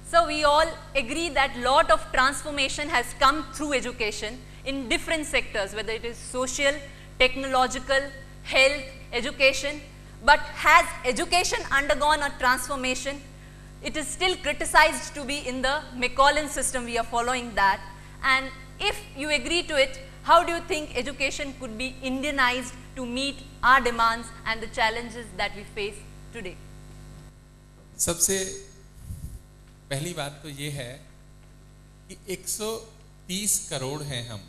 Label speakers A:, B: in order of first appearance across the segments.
A: So we all agree that lot of transformation has come through education in different sectors, whether it is social, technological, health, education. But has education undergone a transformation? It is still criticized to be in the Macaulay system. We are following that. And if you agree to it, how do you think education could be Indianized to meet our demands and the challenges that we face today?
B: सबसे पहली बात तो ये है कि 130 करोड़ हैं हम।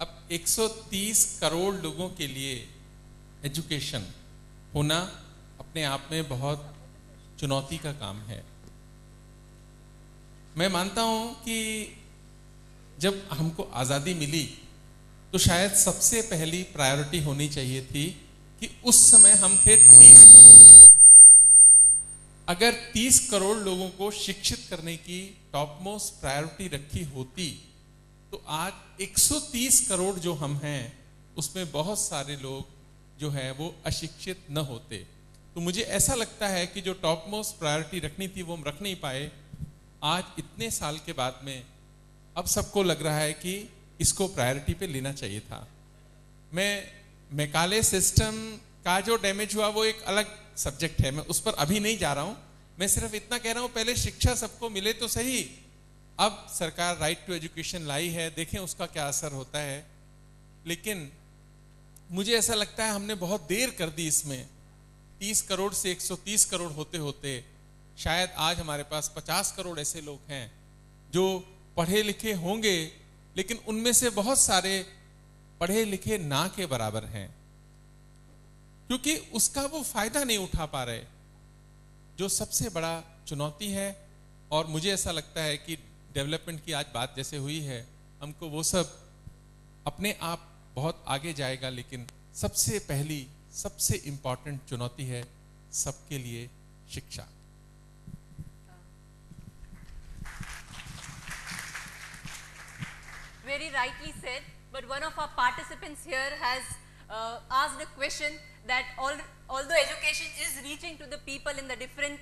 B: अब 130 करोड़ लोगों के लिए एजुकेशन होना अपने आप में बहुत चुनौती का काम है। मैं मानता हूं कि जब हमको आज़ादी मिली तो शायद सबसे पहली प्रायोरिटी होनी चाहिए थी कि उस समय हम थे 30 करोड़। अगर 30 करोड़ लोगों को शिक्षित करने की टॉप मोस्ट प्रायोरिटी रखी होती तो आज 130 करोड़ जो हम हैं उसमें बहुत सारे लोग जो है वो अशिक्षित न होते। तो मुझे ऐसा लगता है कि जो टॉप मोस्ट प्रायोरिटी रखनी थी वो हम रख नहीं पाए। आज इतने साल के बाद में अब सबको लग रहा है कि इसको प्रायोरिटी पे लेना चाहिए था। मैं मैकाले सिस्टम का जो डैमेज हुआ वो एक अलग सब्जेक्ट है, मैं उस पर अभी नहीं जा रहा हूं। मैं सिर्फ इतना कह रहा हूं पहले शिक्षा सबको मिले तो सही। अब सरकार राइट टू एजुकेशन लाई है, देखें उसका क्या असर होता है। लेकिन मुझे ऐसा लगता है हमने बहुत देर कर दी इसमें। 30 करोड़ से 130 करोड़ होते होते शायद आज हमारे पास 50 करोड़ ऐसे लोग हैं जो पढ़े लिखे होंगे, लेकिन उनमें से बहुत सारे पढ़े लिखे ना के बराबर हैं, क्योंकि उसका वो फायदा नहीं उठा पा रहे, जो सबसे बड़ा चुनौती है। और मुझे ऐसा लगता है कि डेवलपमेंट की आज बात जैसे हुई है, हमको वो सब अपने आप बहुत आगे जाएगा, लेकिन सबसे पहली सबसे इंपॉर्टेंट चुनौती है सबके लिए शिक्षा।
A: Very rightly said, but one of our participants here has asked a question that although education is reaching to the people in the different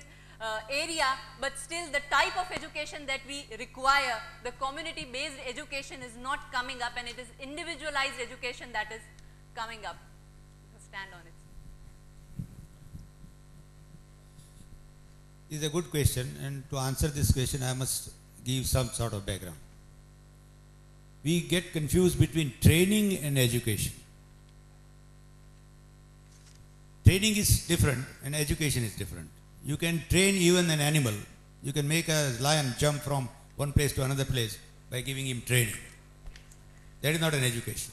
A: area, but still the type of education that we require, the community based education is not coming up, and it is individualized education that is coming up. Stand on it.
C: This is a good question, and to answer this question I must give some sort of background. We get confused between training and education. Training is different and education is different. You can train even an animal. You can make a lion jump from one place to another place by giving him training. That is not an education.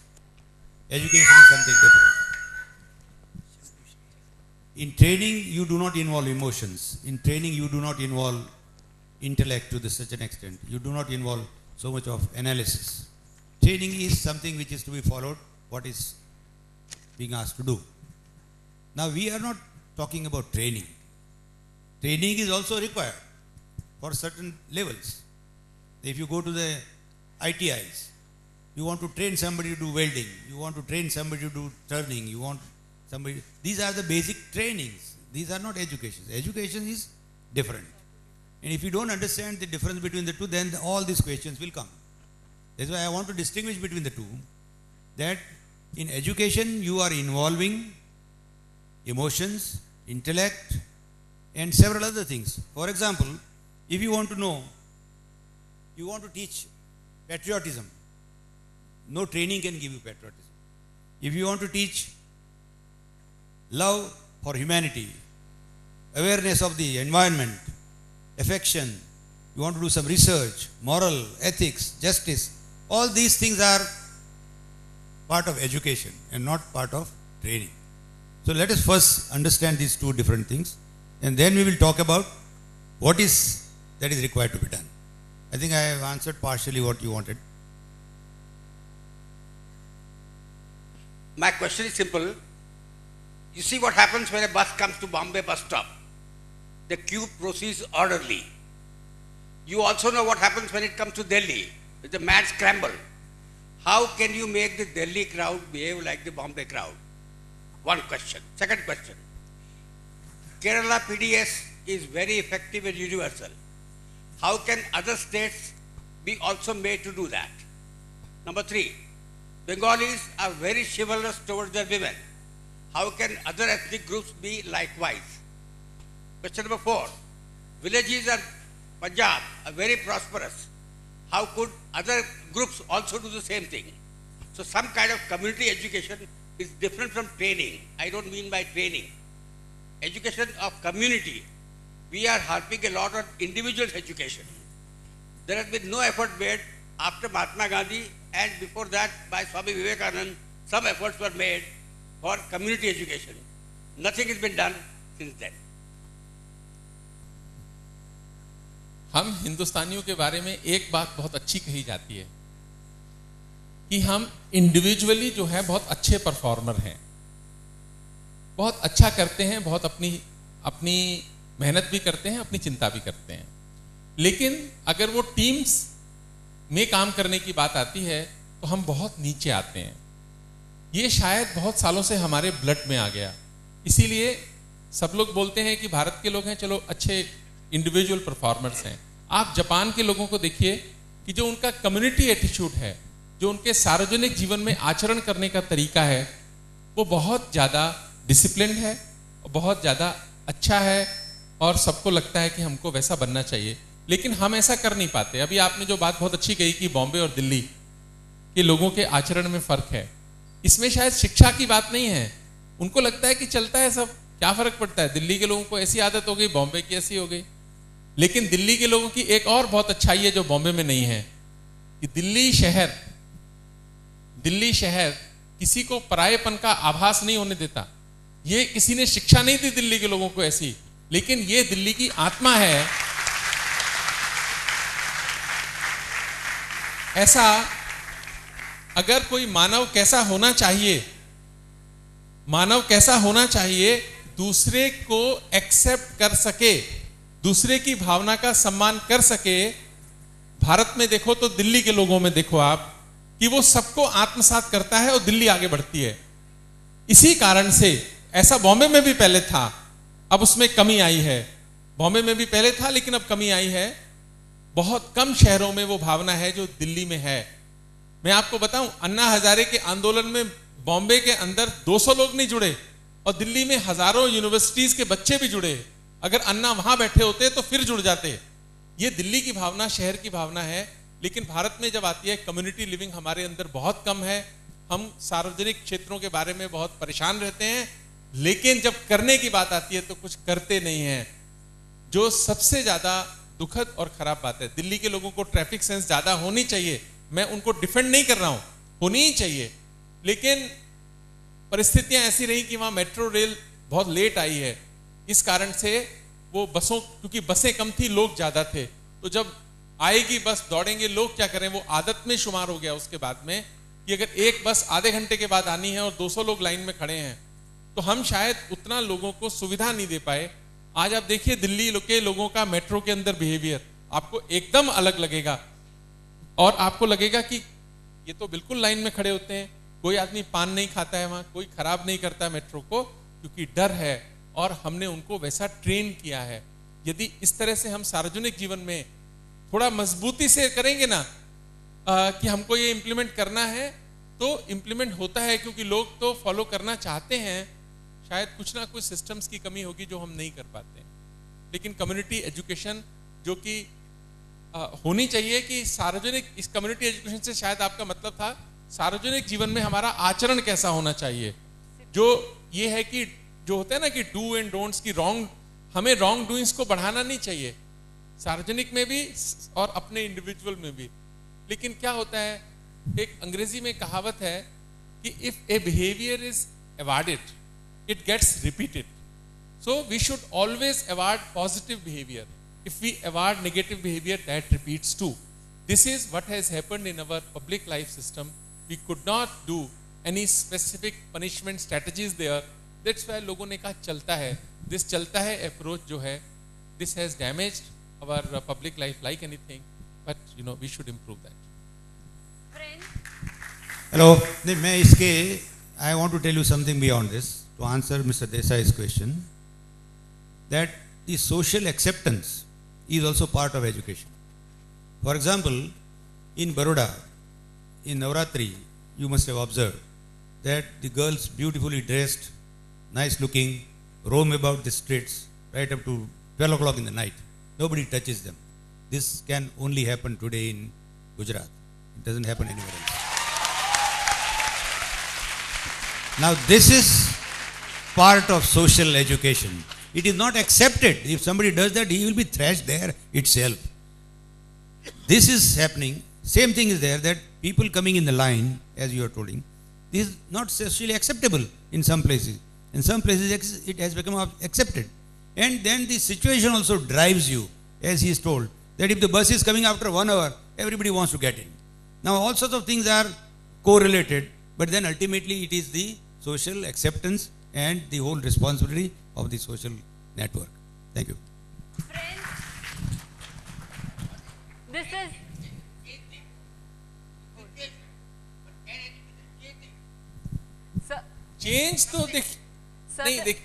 C: Education is something different. In training, you do not involve emotions. In training, you do not involve intellect to such an extent. You do not involve so much of analysis. Training is something which is to be followed, what is being asked to do. Now, we are not talking about training. Training is also required for certain levels. If you go to the ITIs, you want to train somebody to do welding, you want to train somebody to do turning, you want somebody, these are the basic trainings. These are not education. Education is different. And if you don't understand the difference between the two, then all these questions will come. That's why I want to distinguish between the two. That in education you are involving emotions, intellect, and several other things. For example, if you want to know, you want to teach patriotism, no training can give you patriotism. If you want to teach love for humanity, awareness of the environment, affection, you want to do some research, moral, ethics, justice, all these things are part of education and not part of training. So let us first understand these two different things, and then we will talk about what is that is required to be done. I think I have answered partially what you wanted.
D: My question is simple. You see what happens when a bus comes to Bombay bus stop. The queue proceeds orderly. You also know what happens when it comes to Delhi. It's a mad scramble. How can you make the Delhi crowd behave like the Bombay crowd? One question. Second question. Kerala PDS is very effective and universal. how can other states be also made to do that? Number 3, Bengalis are very chivalrous towards their women. How can other ethnic groups be likewise? Question number 4, villages in Punjab are very prosperous. How could other groups also do the same thing? So some kind of community education is different from training. I don't mean by training. Education of community. We are harping a lot on individual education. There has been no effort made after Mahatma Gandhi, and before that by Swami Vivekananda, some efforts were made for community education. Nothing has been done since then.
B: हम हिंदुस्तानियों के बारे में एक बात बहुत अच्छी कही जाती है कि हम इंडिविजुअली जो है बहुत अच्छे परफॉर्मर हैं, बहुत अच्छा करते हैं, बहुत अपनी मेहनत भी करते हैं, अपनी चिंता भी करते हैं। लेकिन अगर वो टीम्स में काम करने की बात आती है तो हम बहुत नीचे आते हैं। ये शायद बहुत सालों से हमारे ब्लड में आ गया। इसीलिए सब लोग बोलते हैं कि भारत के लोग हैं, चलो अच्छे इंडिविजुअल परफॉर्मर्स हैं। आप जापान के लोगों को देखिए कि जो उनका कम्युनिटी एटीट्यूड है, जो उनके सार्वजनिक जीवन में आचरण करने का तरीका है, वो बहुत ज़्यादा डिसिप्लिन्ड है, बहुत ज़्यादा अच्छा है और सबको लगता है कि हमको वैसा बनना चाहिए। लेकिन हम ऐसा कर नहीं पाते। अभी आपने जो बात बहुत अच्छी कही कि बॉम्बे और दिल्ली के लोगों के आचरण में फ़र्क है, इसमें शायद शिक्षा की बात नहीं है। उनको लगता है कि चलता है सब, क्या फ़र्क पड़ता है, दिल्ली के लोगों को ऐसी आदत हो गई, बॉम्बे की ऐसी हो गई। लेकिन दिल्ली के लोगों की एक और बहुत अच्छाई है जो बॉम्बे में नहीं है, कि दिल्ली शहर किसी को परायेपन का आभास नहीं होने देता। ये किसी ने शिक्षा नहीं दी दिल्ली के लोगों को ऐसी, लेकिन ये दिल्ली की आत्मा है। ऐसा अगर कोई मानव कैसा होना चाहिए, दूसरे को एक्सेप्ट कर सके, दूसरे की भावना का सम्मान कर सके। भारत में देखो तो दिल्ली के लोगों में देखो आप कि वो सबको आत्मसात करता है और दिल्ली आगे बढ़ती है। इसी कारण से ऐसा बॉम्बे में भी पहले था, अब उसमें कमी आई है। बॉम्बे में भी पहले था लेकिन अब कमी आई है। बहुत कम शहरों में वो भावना है जो दिल्ली में है। मैं आपको बताऊं, अन्ना हजारे के आंदोलन में बॉम्बे के अंदर 200 लोग नहीं जुड़े और दिल्ली में हजारों यूनिवर्सिटीज के बच्चे भी जुड़े। अगर अन्ना वहां बैठे होते तो फिर जुड़ जाते। ये दिल्ली की भावना, शहर की भावना है। लेकिन भारत में जब आती है, कम्युनिटी लिविंग हमारे अंदर बहुत कम है। हम सार्वजनिक क्षेत्रों के बारे में बहुत परेशान रहते हैं, लेकिन जब करने की बात आती है तो कुछ करते नहीं हैं, जो सबसे ज्यादा दुखद और खराब बात है। दिल्ली के लोगों को ट्रैफिक सेंस ज्यादा होनी चाहिए, मैं उनको डिफेंड नहीं कर रहा हूं, होनी ही चाहिए। लेकिन परिस्थितियां ऐसी रही कि वहां मेट्रो रेल बहुत लेट आई है, इस कारण से वो बसों, क्योंकि बसें कम थी, लोग ज्यादा थे, तो जब आएगी बस दौड़ेंगे लोग, क्या करें, वो आदत में शुमार हो गया उसके बाद में कि अगर एक बस आधे घंटे के बाद आनी है और 200 लोग लाइन में खड़े हैं तो हम शायद उतना लोगों को सुविधा नहीं दे पाए। आज आप देखिए दिल्ली के लोगों का मेट्रो के अंदर बिहेवियर आपको एकदम अलग लगेगा और आपको लगेगा कि ये तो बिल्कुल लाइन में खड़े होते हैं, कोई आदमी पान नहीं खाता है वहां, कोई खराब नहीं करता मेट्रो को, क्योंकि डर है और हमने उनको वैसा ट्रेन किया है। यदि इस तरह से हम सार्वजनिक जीवन में थोड़ा मजबूती से करेंगे ना कि हमको ये इम्प्लीमेंट करना है, तो इम्प्लीमेंट होता है, क्योंकि लोग तो फॉलो करना चाहते हैं। शायद कुछ ना कुछ सिस्टम्स की कमी होगी जो हम नहीं कर पाते हैं। लेकिन कम्युनिटी एजुकेशन जो कि होनी चाहिए, कि सार्वजनिक, इस कम्युनिटी एजुकेशन से शायद आपका मतलब था सार्वजनिक जीवन में हमारा आचरण कैसा होना चाहिए। जो ये है कि जो होता है ना कि डू एंड डोंट्स की हमें रॉन्ग डूइंग्स को बढ़ाना नहीं चाहिए, सार्वजनिक में भी और अपने इंडिविजुअल में भी। लेकिन क्या होता है, एक अंग्रेजी में कहावत है कि if A behaviour is awarded it gets repeated. So we should always award positive behavior. If we award negative behavior, that repeats too. This is what has happened in our public life system. We could not do any specific punishment strategies there. That's why लोगों ने कहा चलता है, this चलता है approach जो है, this has damaged our public life like anything, but you know we should improve that.
C: Hello, नहीं मैं इसके I want to tell you something beyond this. To answer Mr. Desai's question, that the social acceptance is also part of education. For example, in Baroda, in Navratri, you must have observed that the girls beautifully dressed, nice looking, roam about the streets right up to 12 o'clock in the night. Nobody touches them. This can only happen today in Gujarat. It doesn't happen anywhere else. Now this is part of social education. It is not accepted. If somebody does that, he will be thrashed there itself. This is happening. Same thing is there, that people coming in the line, as you are telling, this is not socially acceptable in some places. In some places it has become accepted. And then the situation also drives you, as he is told, that if the bus is coming after 1 hour, everybody wants to get in. Now all sorts of things are correlated, but then ultimately it is the social acceptance and the whole responsibility of the social network. Thank you.
A: Friends, this is sir,
B: change तो देख
A: sir,
B: नहीं देख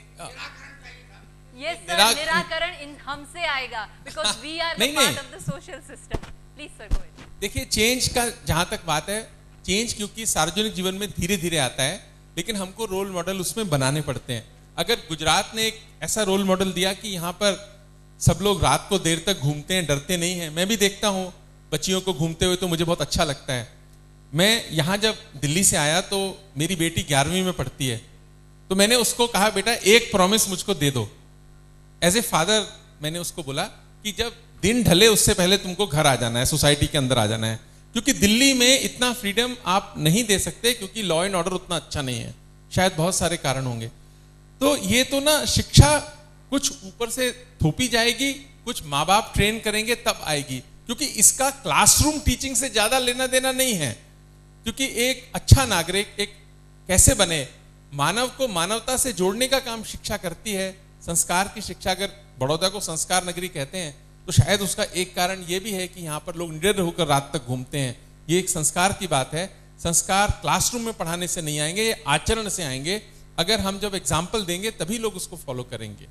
A: yes sir, निराकरण इन हमसे आएगा because we are the
B: नहीं,
A: part
B: नहीं।
A: of the social system. Please sir, go ahead.
B: देखिए चेंज का जहां तक बात है, चेंज क्योंकि सार्वजनिक जीवन में धीरे धीरे आता है, लेकिन हमको रोल मॉडल उसमें बनाने पड़ते हैं. अगर गुजरात ने एक ऐसा रोल मॉडल दिया कि यहाँ पर सब लोग रात को देर तक घूमते हैं, डरते नहीं हैं. मैं भी देखता हूँ बच्चियों को घूमते हुए, तो मुझे बहुत अच्छा लगता है. मैं यहाँ जब दिल्ली से आया तो मेरी बेटी 11वीं में पढ़ती है, तो मैंने उसको कहा बेटा एक प्रॉमिस मुझको दे दो. एज ए फादर मैंने उसको बोला कि जब दिन ढले उससे पहले तुमको घर आ जाना है, सोसाइटी के अंदर आ जाना है, क्योंकि दिल्ली में इतना फ्रीडम आप नहीं दे सकते, क्योंकि लॉ एंड ऑर्डर उतना अच्छा नहीं है. शायद बहुत सारे कारण होंगे. तो ये तो ना शिक्षा कुछ ऊपर से थोपी जाएगी, कुछ माँ बाप ट्रेन करेंगे तब आएगी, क्योंकि इसका क्लासरूम टीचिंग से ज्यादा लेना देना नहीं है. क्योंकि एक अच्छा नागरिक एक कैसे बने, मानव को मानवता से जोड़ने का काम शिक्षा करती है. संस्कार की शिक्षा, अगर बड़ौदा को संस्कार नगरी कहते हैं तो शायद उसका एक कारण यह भी है कि यहाँ पर लोग निडर होकर रात तक घूमते हैं. ये एक संस्कार की बात है. संस्कार क्लासरूम में पढ़ाने से नहीं आएंगे, ये आचरण से आएंगे. अगर हम जब एग्जाम्पल देंगे तभी लोग उसको फॉलो करेंगे.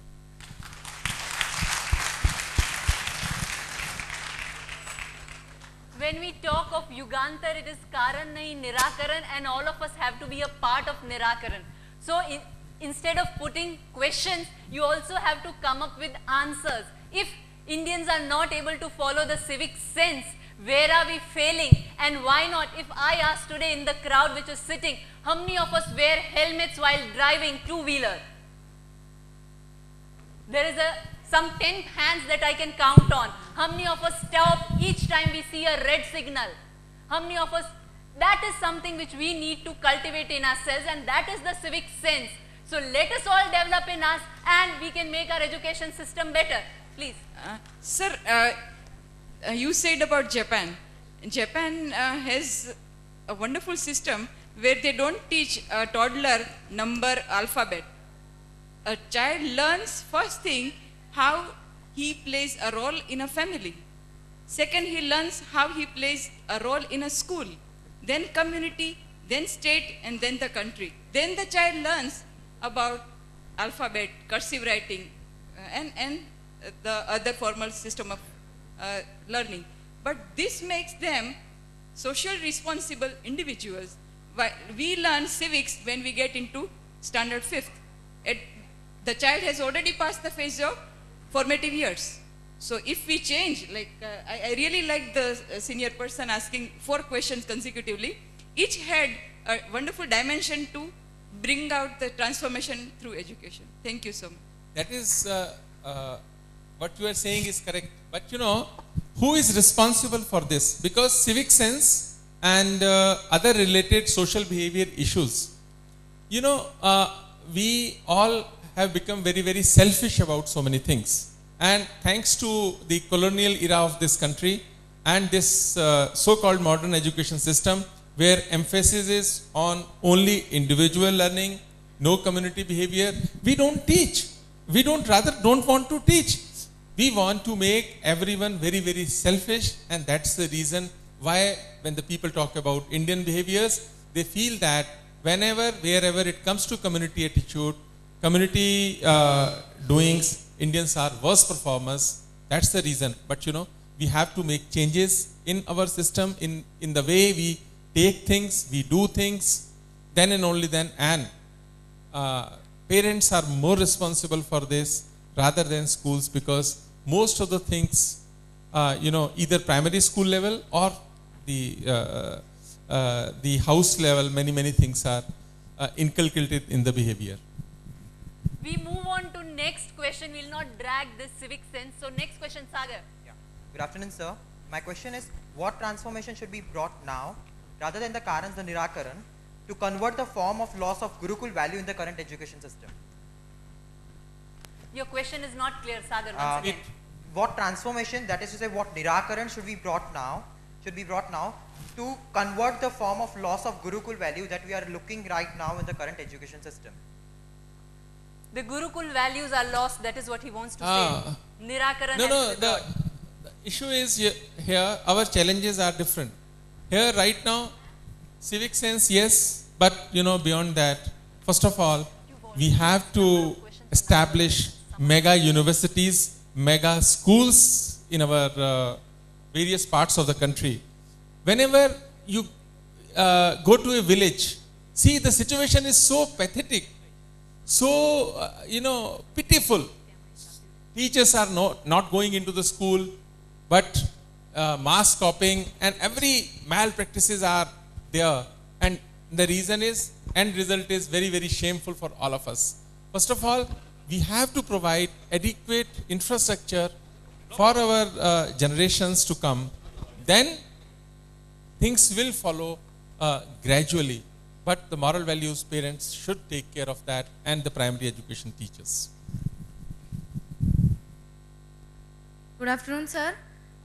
A: When we talk of Yugantar, it is Karan nahi Nirakaran, and all of us have to be a part of Nirakaran. So instead of putting questions, you also have to come up with answers. If Indians are not able to follow the civic sense, where are we failing, and why not? If I ask today in the crowd which is sitting, how many of us wear helmets while driving two-wheeler? There is some 10 hands that I can count on. How many of us stop each time we see a red signal? How many of us? That is something which we need to cultivate in ourselves, and that is the civic sense. So let us all develop in us, and we can make our education system better. Please.
E: Sir, you said about Japan. Japan has a wonderful system where they don't teach a toddler number alphabet. A child learns first thing how he plays a role in a family. Second, he learns how he plays a role in a school. Then community, then state, and then the country. Then the child learns about alphabet, cursive writing, and the other formal system of learning. But this makes them social responsible individuals. We learn civics when we get into standard 5th. The child has already passed the phase of formative years. So if we change, like I really like the senior person asking 4 questions consecutively, each had a wonderful dimension to bring out the transformation through education. Thank you so much.
B: That is, what you are saying is correct. But you know, who is responsible for this? Because civic sense and other related social behavior issues, you know, we all have become very, very selfish about so many things. And thanks to the colonial era of this country and this so-called modern education system, where emphasis is on only individual learning, no community behavior, we don't teach. We don't want to teach. We want to make everyone very, very selfish, and that's the reason why when the people talk about Indian behaviors, they feel that whenever, wherever it comes to community attitude, community doings, Indians are worse performers That's the reason. But you know, we have to make changes in our system, in the way we take things, we do things, then and only then. And parents are more responsible for this rather than schools, because most of the things, you know, either primary school level or the house level, many things are inculcated in the behavior.
A: We move on to next question. We will not drag this civic sense. So next question, Sagar.
F: Yeah. Good afternoon, sir. My question is, what transformation should be brought now, rather than the Karans, the Nirakaran, to convert the form of loss of Gurukul value in the current education system?
A: Your question is not clear, Sagar. Once again.
F: What transformation, that is to say, what Nirakaran should be brought now to convert the form of loss of Gurukul value that we are looking right now in the current education system?
A: The Gurukul values are lost. That is what he wants to say. Nirakaran.
B: No. The issue is here. Our challenges are different. Here, right now, civic sense, yes, but you know, beyond that, first of all, we have to establish mega universities, mega schools in our various parts of the country. Whenever you go to a village, see, the situation is so pathetic, so you know, pitiful. Teachers are not going into the school, but mass copying and every malpractices are there, and the reason is, end result is very shameful for all of us. First of all, we have to provide adequate infrastructure for our generations to come. Then things will follow gradually, but the moral values, parents should take care of that, and the primary education teachers.
G: Good afternoon, sir.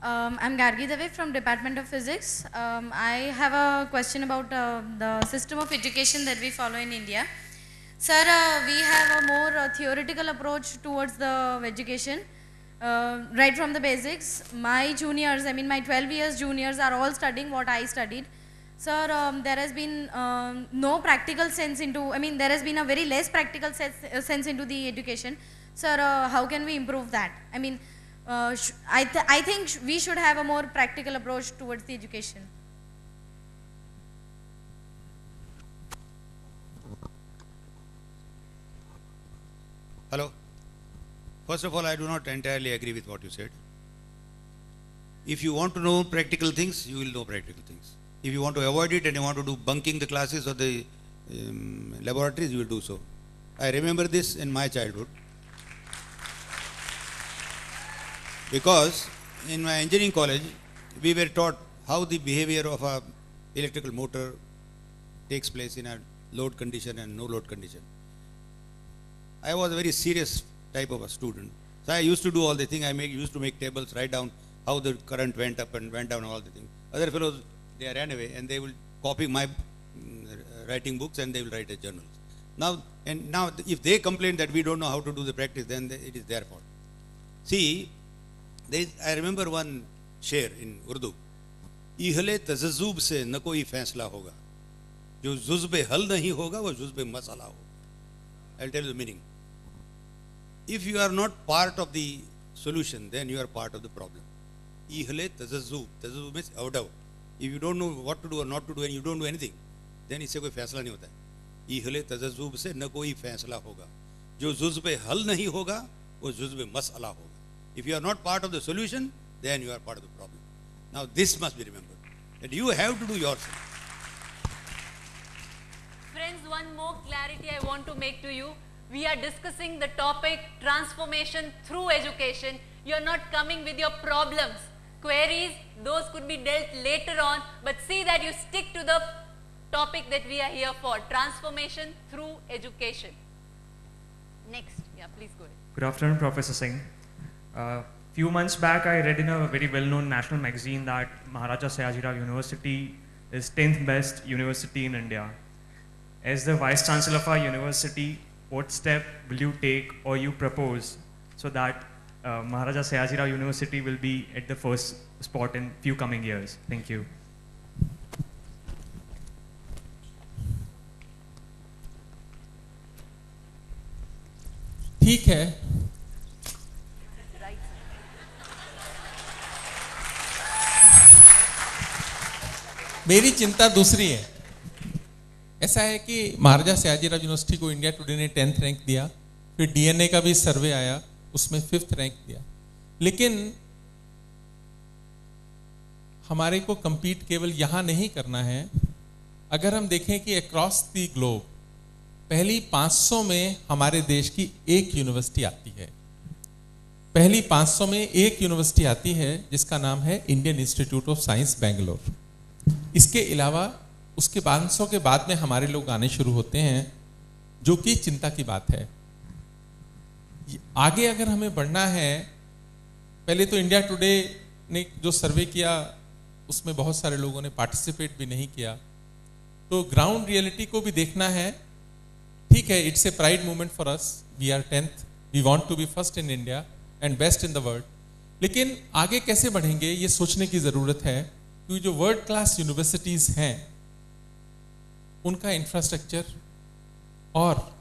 G: I'm Gargi Dave from Department of Physics. I have a question about the system of education that we follow in India. Sir, we have a more theoretical approach towards the education, right from the basics. My juniors, I mean my 12 years juniors are all studying what I studied. Sir, there has been no practical sense into, I mean there has been a very less practical sense into the education. Sir, how can we improve that? I mean, I think we should have a more practical approach towards the education.
C: Hello. First of all, I do not entirely agree with what you said. If you want to know practical things, you will know practical things. If you want to avoid it and you want to do bunking the classes or the laboratories, you will do so. I remember this in my childhood, because in my engineering college, we were taught how the behavior of a electrical motor takes place in a load condition and no load condition. I was a very serious type of a student. So I used to do all the things. Used to make tables, write down how the current went up and went down, all the things. Other fellows, they ran away and they will copy my writing books and they will write a journal. Now, if they complain that we don't know how to do the practice, then it is their fault. See, I remember one शेर in Urdu. इहले तज़ज़ुब से न कोई फैसला होगा, जो जुज़्बे हल नहीं होगा वो जुज़्बे मसला होगा. I'll tell you the meaning. If you are not part of the solution, then you are part of the problem. इहले तज़ज़ुब, तज़ज़ुब means out of. If you don't know what to do or not to do and you don't do anything, then इससे कोई फैसला नहीं होता है. इहले तज़ज़ुब से न कोई फैसला होगा, जो जुज़्बे हल नहीं होगा वो जुज़्बे मसला होगा. If you are not part of the solution, then you are part of the problem. Now this must be remembered, that you have to do yourself.
A: Friends, one more clarity I want to make to you. We are discussing the topic transformation through education. You are not coming with your problems. Queries, those could be dealt later on, but see that you stick to the topic that we are here for, transformation through education. Next, yeah, please go ahead.
H: Good afternoon, Professor Singh. Few months back, I read in a very well-known national magazine that Maharaja Sayajirao University is 10th best university in India. As the Vice Chancellor of our university, what step will you take or you propose so that Maharaja Sayajirao University will be at the first spot in few coming years? Thank you.
B: ठीक है. मेरी चिंता दूसरी है। ऐसा है कि महाराजा Sayajirao university को इंडिया टुडे ने 10th रैंक दिया, फिर डीएनए का भी सर्वे आया, उसमें 5th रैंक दिया। लेकिन हमारे को compete केवल यहां नहीं करना है। अगर हम देखें कि अक्रॉस द ग्लोब पहली 500 में हमारे देश की एक यूनिवर्सिटी आती है, पहली 500 में एक यूनिवर्सिटी आती है जिसका नाम है Indian institute of science Bangalore. इसके अलावा उसके 500 के बाद में हमारे लोग आने शुरू होते हैं, जो कि चिंता की बात है। आगे अगर हमें बढ़ना है, पहले तो इंडिया टुडे ने जो सर्वे किया उसमें बहुत सारे लोगों ने पार्टिसिपेट भी नहीं किया, तो ग्राउंड रियलिटी को भी देखना है। ठीक है, it's a pride movement for us, we are 10th, we want to be first in India and best in the world. लेकिन आगे कैसे बढ़ेंगे ये सोचने की जरूरत है, क्योंकि जो वर्ल्ड क्लास यूनिवर्सिटीज हैं उनका इंफ्रास्ट्रक्चर, और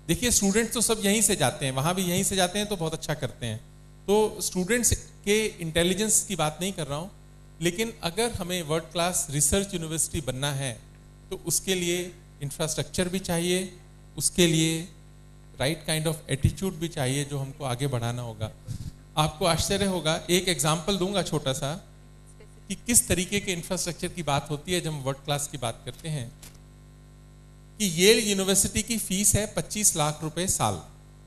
B: देखिए स्टूडेंट्स तो सब यहीं से जाते हैं, वहां भी यहीं से जाते हैं तो बहुत अच्छा करते हैं, तो स्टूडेंट्स के इंटेलिजेंस की बात नहीं कर रहा हूं, लेकिन अगर हमें वर्ल्ड क्लास रिसर्च यूनिवर्सिटी बनना है तो उसके लिए इंफ्रास्ट्रक्चर भी चाहिए, उसके लिए राइट काइंड ऑफ एटीट्यूड भी चाहिए जो हमको आगे बढ़ाना होगा। आपको आश्चर्य होगा, एक एग्जाम्पल दूंगा छोटा सा कि किस तरीके के इंफ्रास्ट्रक्चर की बात होती है जब हम वर्ल्ड क्लास की बात करते हैं। कि येल यूनिवर्सिटी की फीस है 25 लाख रुपए साल,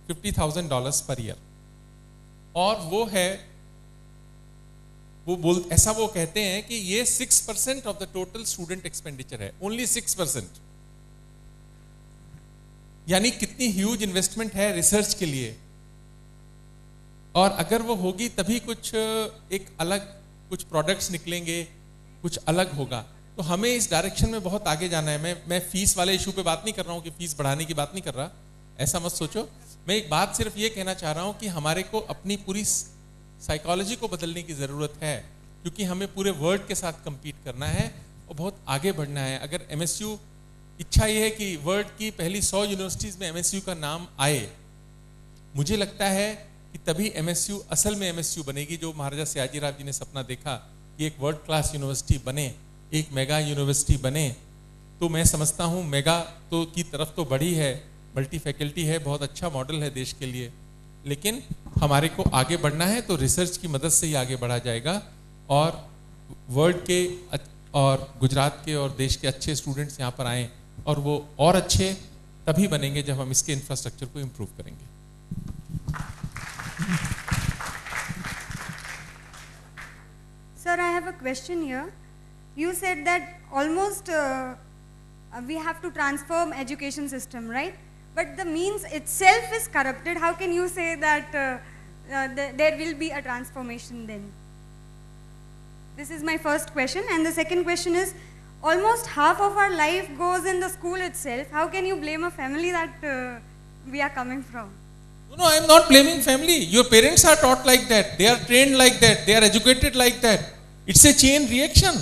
B: $50,000 पर ईयर, और वो है ऐसा वो कहते हैं कि ये 6% of the total student expenditure है, ओनली 6%। यानी कितनी ह्यूज इन्वेस्टमेंट है रिसर्च के लिए, और अगर वो होगी तभी कुछ एक अलग कुछ प्रोडक्ट्स निकलेंगे, कुछ अलग होगा। तो हमें इस डायरेक्शन में बहुत आगे जाना है। मैं फीस वाले इशू पे बात नहीं कर रहा हूँ कि फीस बढ़ाने की बात नहीं कर रहा, ऐसा मत सोचो। मैं एक बात सिर्फ ये कहना चाह रहा हूँ कि हमारे को अपनी पूरी साइकोलॉजी को बदलने की ज़रूरत है, क्योंकि हमें पूरे वर्ल्ड के साथ compete करना है और बहुत आगे बढ़ना है। अगर MSU, इच्छा ये है कि वर्ल्ड की पहली 100 यूनिवर्सिटीज़ में MSU का नाम आए, मुझे लगता है कि तभी MSU असल में MSU बनेगी, जो महाराजा सयाजीराव जी ने सपना देखा कि एक वर्ल्ड क्लास यूनिवर्सिटी बने, एक मेगा यूनिवर्सिटी बने। तो मैं समझता हूँ मेगा तो की तरफ तो बढ़ी है, मल्टी फैकल्टी है, बहुत अच्छा मॉडल है देश के लिए, लेकिन हमारे को आगे बढ़ना है तो रिसर्च की मदद से ही आगे बढ़ा जाएगा, और वर्ल्ड के और गुजरात के और देश के अच्छे स्टूडेंट्स यहाँ पर आएँ, और वो और अच्छे तभी बनेंगे जब हम इसके इंफ्रास्ट्रक्चर को इम्प्रूव करेंगे।
I: Sir, I have a question here. You said that almost we have to transform education system, right? But the means itself is corrupted. How can you say that there will be a transformation then? This is my first question. And the second question is, almost half of our life goes in the school itself. How can you blame a family that we are coming from?
B: No, I am not blaming family. Your parents are taught like that. They are trained like that. They are educated like that. It's a chain reaction.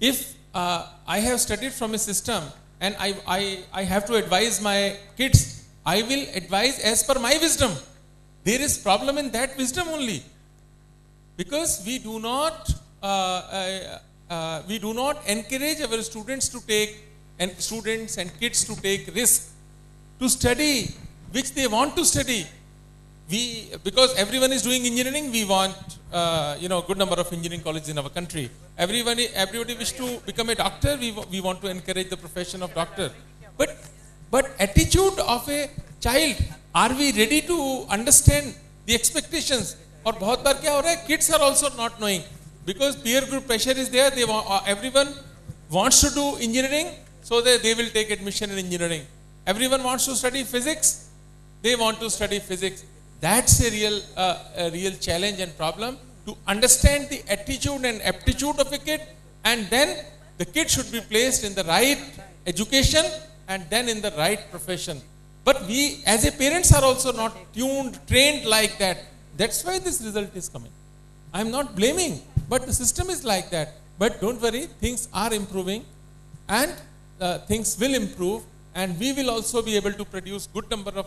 B: If I have studied from a system and I have to advise my kids, I will advise as per my wisdom. There is problem in that wisdom only, because we do not encourage our students to take, and students and kids to take risk to study which they want to study. Because everyone is doing engineering, we want good number of engineering colleges in our country. Everybody wish to become a doctor, we want to encourage the profession of doctor. But attitude of a child, are we ready to understand the expectations? और बहुत बार क्या हो रहा है, kids are also not knowing, because peer group pressure is there. Everyone wants to do engineering, so they will take admission in engineering. Everyone wants to study physics, they want to study physics. That's a real challenge and problem, to understand the attitude and aptitude of a kid, and then the kid should be placed in the right education and then in the right profession. But we as a parents are also not trained like that. That's why this result is coming. I am not blaming, but the system is like that. But don't worry, things are improving, and things will improve, and we will also be able to produce good number of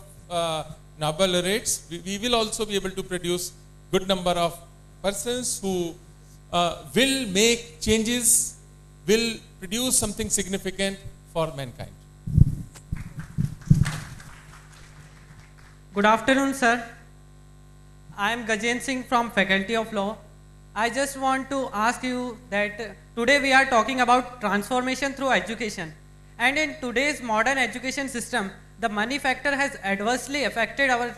B: Nobel laureates. We will also be able to produce good number of persons who will make changes will produce something significant for mankind.
J: Good afternoon, sir. I am Gajen Singh from Faculty of Law. I just want to ask you that today we are talking about transformation through education. And in today's modern education system, the money factor has adversely affected our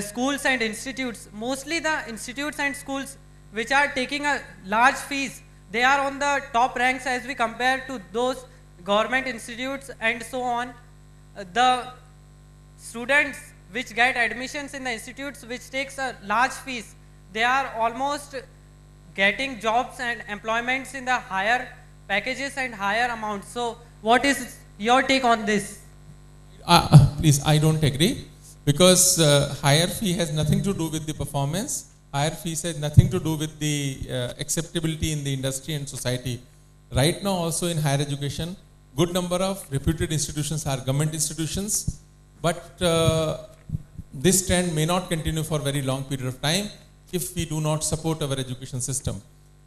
J: schools and institutes. Mostly the institutes and schools which are taking a large fees, they are on the top ranks as we compare to those government institutes and so on. The students which get admissions in the institutes which takes a large fees, they are almost getting jobs and employments in the higher packages and higher amounts. So what is your take on this?
B: Please, I don't agree, because higher fee has nothing to do with the performance. Higher fees has nothing to do with the acceptability in the industry and society. Right now also in higher education, good number of reputed institutions are government institutions, but this trend may not continue for a very long period of time if we do not support our education system,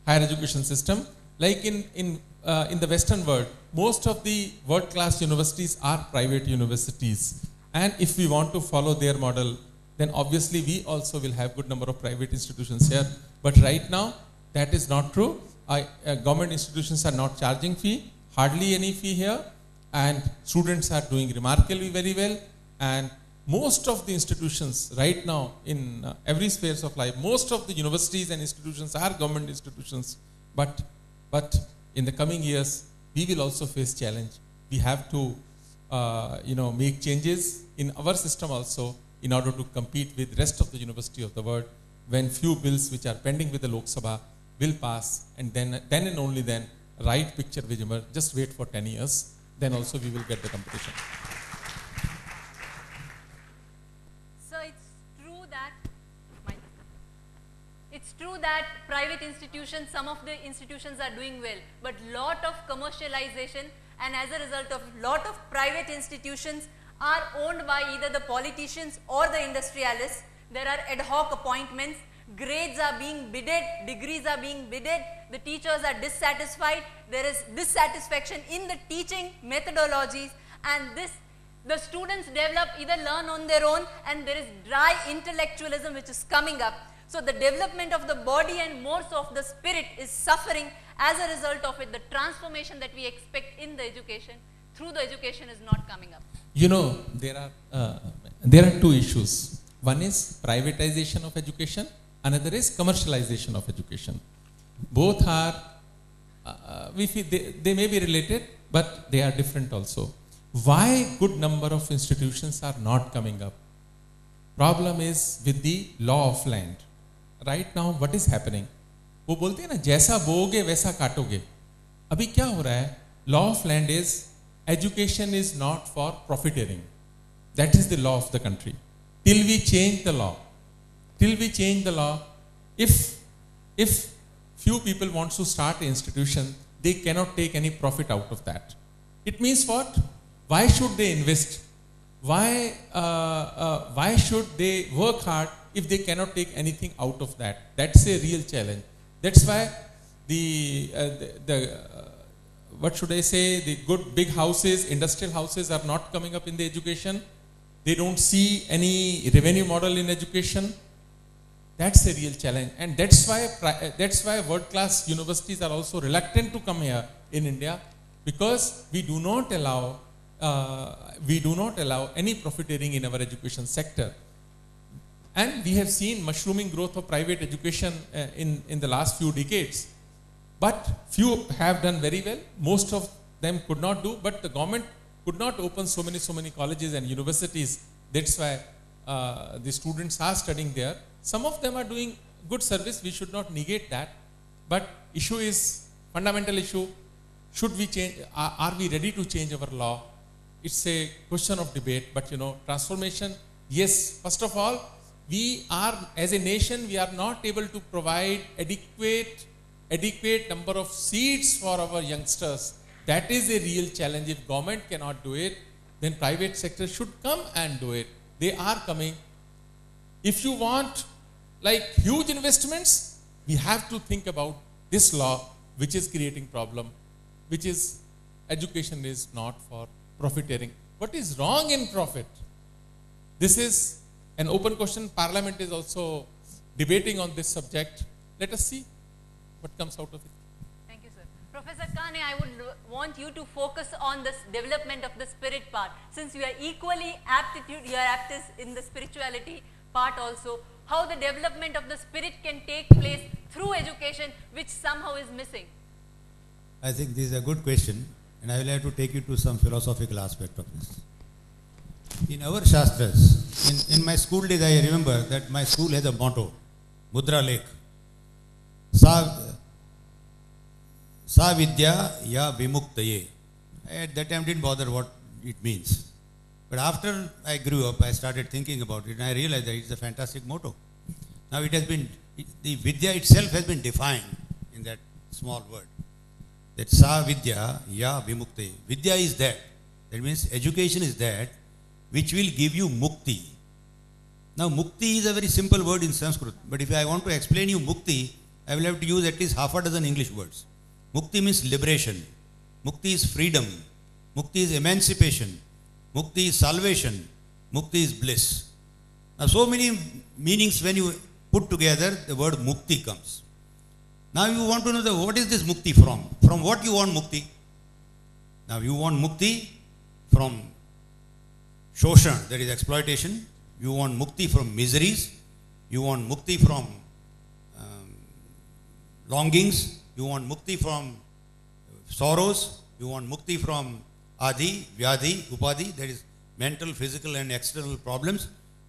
B: higher education system. Like in the Western world, most of the world-class universities are private universities. And if we want to follow their model, then obviously we also will have good number of private institutions here. But right now, that is not true. Government institutions are not charging fee, hardly any fee here. And students are doing remarkably very well. And most of the institutions right now in every spheres of life, most of the universities and institutions are government institutions. But in the coming years, we will also face challenge. We have to make changes in our system also in order to compete with rest of the university of the world, when few bills which are pending with the Lok Sabha will pass, and then and only then right picture will emerge. Just wait for 10 years, then also we will get the competition.
A: It's true that private institutions, some of the institutions are doing well, but lot of commercialization, and as a result of lot of private institutions are owned by either the politicians or the industrialists. There are ad hoc appointments, grades are being bidded, degrees are being bidded, the teachers are dissatisfied, there is dissatisfaction in the teaching methodologies, and the students develop, either learn on their own, and there is dry intellectualism which is coming up. So the development of the body and more so of the spirit is suffering as a result of it. The transformation that we expect in the education, through the education, is not coming up.
B: You know, there are two issues. One is privatization of education, another is commercialization of education. Both are, we feel they may be related, but they are different also. Why good number of institutions are not coming up? Problem is with the law of land. Right now what is happening? वो बोलते हैं ना, जैसा बोओगे वैसा काटोगे. अभी क्या हो रहा है? Law of land is education is not for profiteering. That is the law of the country. Till we change the law, if few people want to start an institution, they cannot take any profit out of that. It means what? Why should they invest? Why should they work hard if they cannot take anything out of that? That's a real challenge. That's why what should I say, the good big houses, industrial houses are not coming up in the education. They don't see any revenue model in education. That's a real challenge. And that's why world-class universities are also reluctant to come here in India, because we do not allow any profiteering in our education sector. And we have seen mushrooming growth of private education in the last few decades. But few have done very well. Most of them could not do, but the government could not open so many colleges and universities. That's why the students are studying there. Some of them are doing good service. We should not negate that. But issue is, fundamental issue, should we change, are we ready to change our law? It's a question of debate, but transformation, yes. First of all, we are, as a nation, we are not able to provide adequate number of seats for our youngsters. That is a real challenge. If government cannot do it, then private sector should come and do it. They are coming. If you want like huge investments, we have to think about this law which is creating problem. which is education is not for profiteering. What is wrong in profit? This is an open question. Parliament is also debating on this subject. Let us see what comes out of it.
A: Thank you, sir. Professor Kane, I would want you to focus on this development of the spirit part. Since you are equally you are apt in the spirituality part also, how the development of the spirit can take place through education, which somehow is missing.
C: I think this is a good question, and I will have to take you to some philosophical aspect of this. In our Shastras, in my school days, I remember that my school has a motto, Mudra Lek. Sa vidya ya vimuktaye. At that time, I didn't bother what it means. But after I grew up, I started thinking about it, and I realized that it's a fantastic motto. Now it has been, the vidya itself has been defined in that small word. That sa vidya ya vimuktaye. Vidya is that. That means education is that which will give you mukti. Now mukti is a very simple word in Sanskrit, but if I want to explain you mukti, I will have to use at least half a dozen English words. Mukti means liberation. Mukti is freedom. Mukti is emancipation. Mukti is salvation. Mukti is bliss. Now so many meanings when you put together, the word mukti comes. Now you want to know what is this mukti from? From what you want mukti? Now you want mukti from shoshan, that is exploitation. You want mukti from miseries. You want mukti from longings. You want mukti from sorrows. You want mukti from adi, vyadhi, upadhi, that is mental, physical and external problems.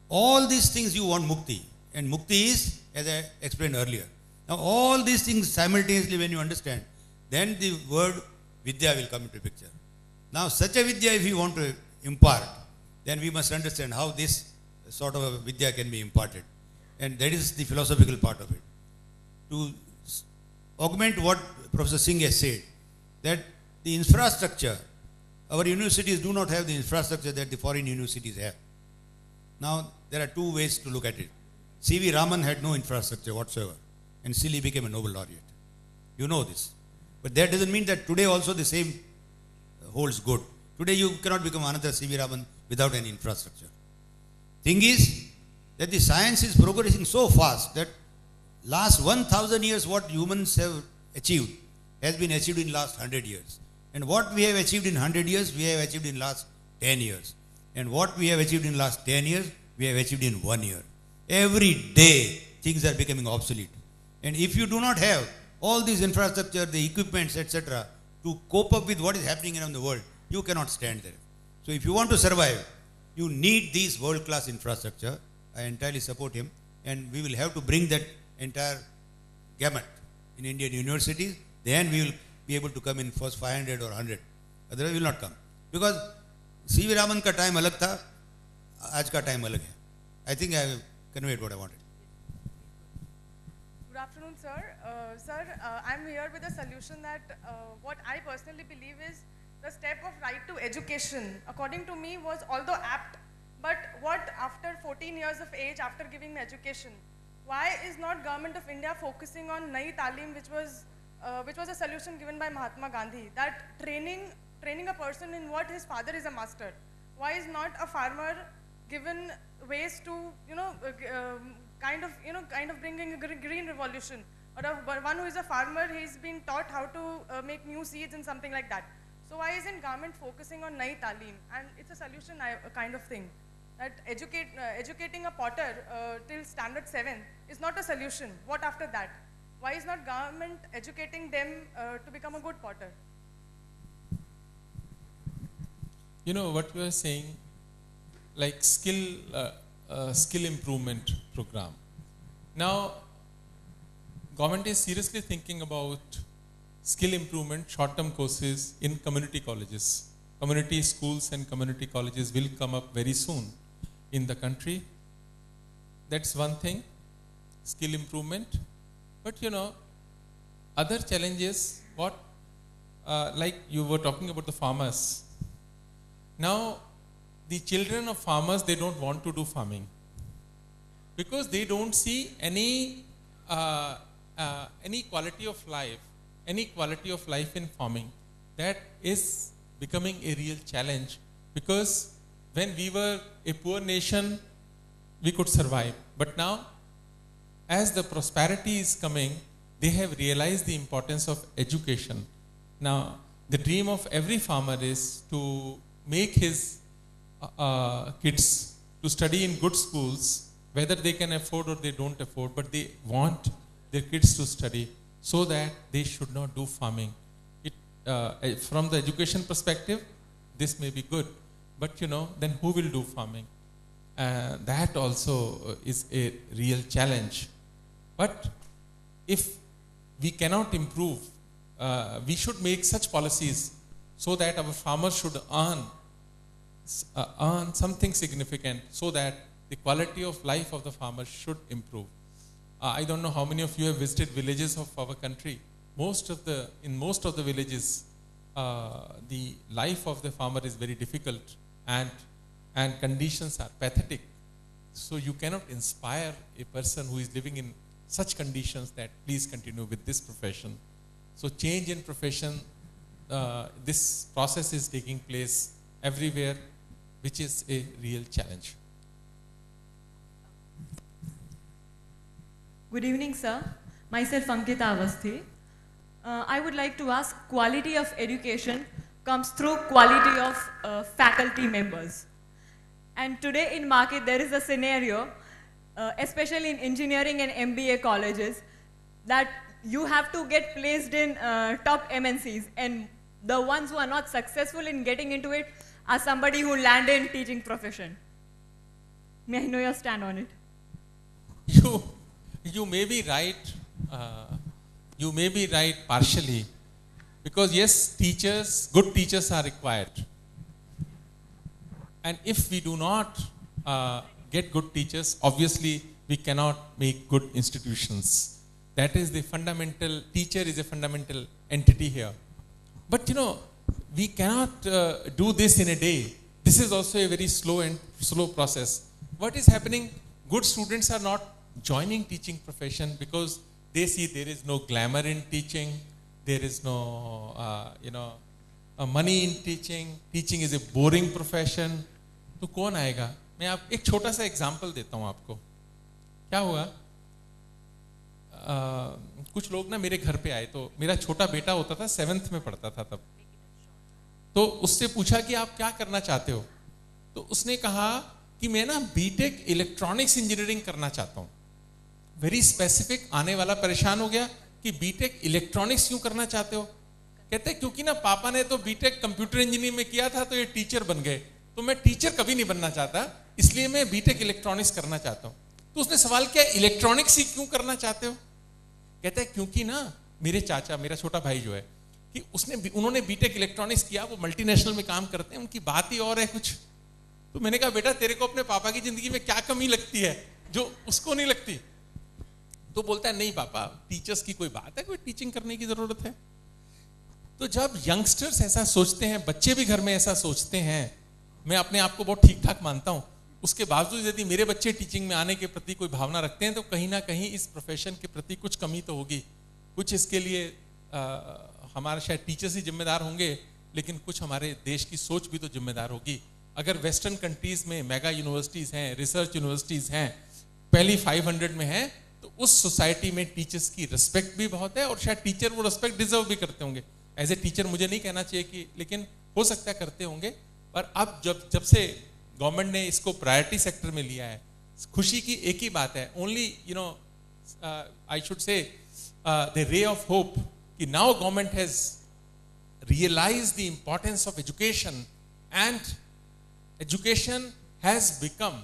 C: All these things you want mukti. And mukti is, as I explained earlier. Now all these things simultaneously when you understand, then the word vidya will come into picture. Now such a vidya if you want to impart, then we must understand how this sort of a vidya can be imparted. And that is the philosophical part of it. To augment what Professor Singh has said, that the infrastructure, our universities do not have the infrastructure that the foreign universities have. Now, there are two ways to look at it. C.V. Raman had no infrastructure whatsoever, and still he became a Nobel laureate. You know this. But that doesn't mean that today also the same holds good. Today you cannot become another C.V. Raman without any infrastructure. Thing is that the science is progressing so fast that last 1,000 years what humans have achieved has been achieved in last 100 years. And what we have achieved in 100 years, we have achieved in last 10 years. And what we have achieved in last 10 years, we have achieved in 1 year. Every day, things are becoming obsolete. And if you do not have all these infrastructure, the equipments, etc., to cope up with what is happening around the world, you cannot stand there. So if you want to survive, you need these world-class infrastructure. I entirely support him. And we will have to bring that entire gamut in Indian universities. Then we will be able to come in first 500 or 100. Otherwise we will not come. Because C.V. Raman ka time alag tha, aaj ka time alag hai. I think I have conveyed what I wanted.
K: Good afternoon, sir. I'm here with a solution that what I personally believe is the step of right to education, according to me, was although apt, but what after 14 years of age, after giving me education, why is not Government of India focusing on Nayi Talim, which was a solution given by Mahatma Gandhi, that training a person in what his father is a master. Why is not a farmer given ways to, kind of bringing a green revolution? Or one who is a farmer, he's been taught how to make new seeds and something like that. So why isn't government focusing on Nayi Talim? And it's a solution kind of thing. That educating a potter till standard 7 is not a solution. What after that? Why is not government educating them to become a good potter?
B: You know what we are saying, like skill improvement program. Now, government is seriously thinking about skill improvement, short-term courses in community colleges. Community schools and community colleges will come up very soon in the country. That's one thing, skill improvement. But other challenges, like you were talking about the farmers. Now, the children of farmers, they don't want to do farming because they don't see any quality of life in farming. that is becoming a real challenge, because when we were a poor nation, we could survive. But now, as the prosperity is coming, they have realized the importance of education. Now, the dream of every farmer is to make his kids to study in good schools, whether they can afford or they don't afford, but they want their kids to study so that they should not do farming. From the education perspective, this may be good, but then who will do farming? That also is a real challenge. But if we cannot improve, we should make such policies so that our farmers should earn something significant, so that the quality of life of the farmers should improve. I don't know how many of you have visited villages of our country. In most of the villages, the life of the farmer is very difficult, and conditions are pathetic. So you cannot inspire a person who is living in such conditions that please continue with this profession. So change in profession, this process is taking place everywhere, which is a real challenge.
L: Good evening, sir. Myself Ankita Avasthi. I would like to ask, quality of education comes through quality of faculty members. And today in market there is a scenario, especially in engineering and MBA colleges, that you have to get placed in top MNCs, and the ones who are not successful in getting into it are somebody who landed in teaching profession. May I know your stand on it?
B: You may be right. You may be right partially, because yes, good teachers are required. And if we do not get good teachers, obviously we cannot make good institutions. That is the fundamental, teacher is a fundamental entity here. But we cannot do this in a day. This is also a very slow process. What is happening? Good students are not joining teaching profession because they see there is no glamour in teaching, there is no money in teaching, teaching is a boring profession. तो कौन आएगा? मैं आप एक छोटा सा example देता हूँ आपको. क्या हुआ? कुछ लोग ना मेरे घर पे आए, तो मेरा छोटा बेटा होता था, 7th में पढ़ता था तब. तो उससे पूछा कि आप क्या करना चाहते हो? तो उसने कहा कि मैं ना बीटेक इलेक्ट्रॉनिक्स इंजीनियरिंग करना चाहता हूँ. Very specific. आने वाला परेशान हो गया कि बीटेक इलेक्ट्रॉनिक्स क्यों करना चाहते हो? कहते क्योंकि ना पापा ने तो बीटेक कंप्यूटर इंजीनियरिंग में किया था, तो ये टीचर बन गए, तो मैं टीचर कभी नहीं बनना चाहता, इसलिए मैं बीटेक इलेक्ट्रॉनिक्स करना चाहता हूँ. तो उसने सवाल किया, इलेक्ट्रॉनिक्स ही क्यों करना चाहते हो? कहता है क्योंकि ना मेरे चाचा, मेरा छोटा भाई जो है, कि उन्होंने बीटेक इलेक्ट्रॉनिक्स किया, वो मल्टीनेशनल में काम करते हैं, उनकी बात ही और है कुछ. तो मैंने कहा बेटा तेरे को अपने पापा की जिंदगी में क्या कमी लगती है जो उसको नहीं लगती? तो बोलता है नहीं पापा, टीचर्स की कोई बात है, कोई टीचिंग करने की जरूरत है. तो जब यंगस्टर्स ऐसा सोचते हैं, बच्चे भी घर में ऐसा सोचते हैं, मैं अपने आप को बहुत ठीक ठाक मानता हूं, उसके बावजूद यदि मेरे बच्चे टीचिंग में आने के प्रति कोई भावना रखते हैं, तो कहीं ना कहीं इस प्रोफेशन के प्रति कुछ कमी तो होगी. कुछ इसके लिए हमारे शायद टीचर्स ही जिम्मेदार होंगे, लेकिन कुछ हमारे देश की सोच भी तो जिम्मेदार होगी. अगर वेस्टर्न कंट्रीज में मेगा यूनिवर्सिटीज हैं, रिसर्च यूनिवर्सिटीज हैं, पहली 500 में हैं, तो उस सोसाइटी में टीचर्स की रिस्पेक्ट भी बहुत है, और शायद टीचर वो रिस्पेक्ट डिजर्व भी करते होंगे. एज ए टीचर मुझे नहीं कहना चाहिए कि, लेकिन हो सकता है करते होंगे. पर अब जब से गवर्नमेंट ने इसको प्रायोरिटी सेक्टर में लिया है, खुशी की एक ही बात है, only I should say the ray of hope, कि now government has realized the importance of education, and education has become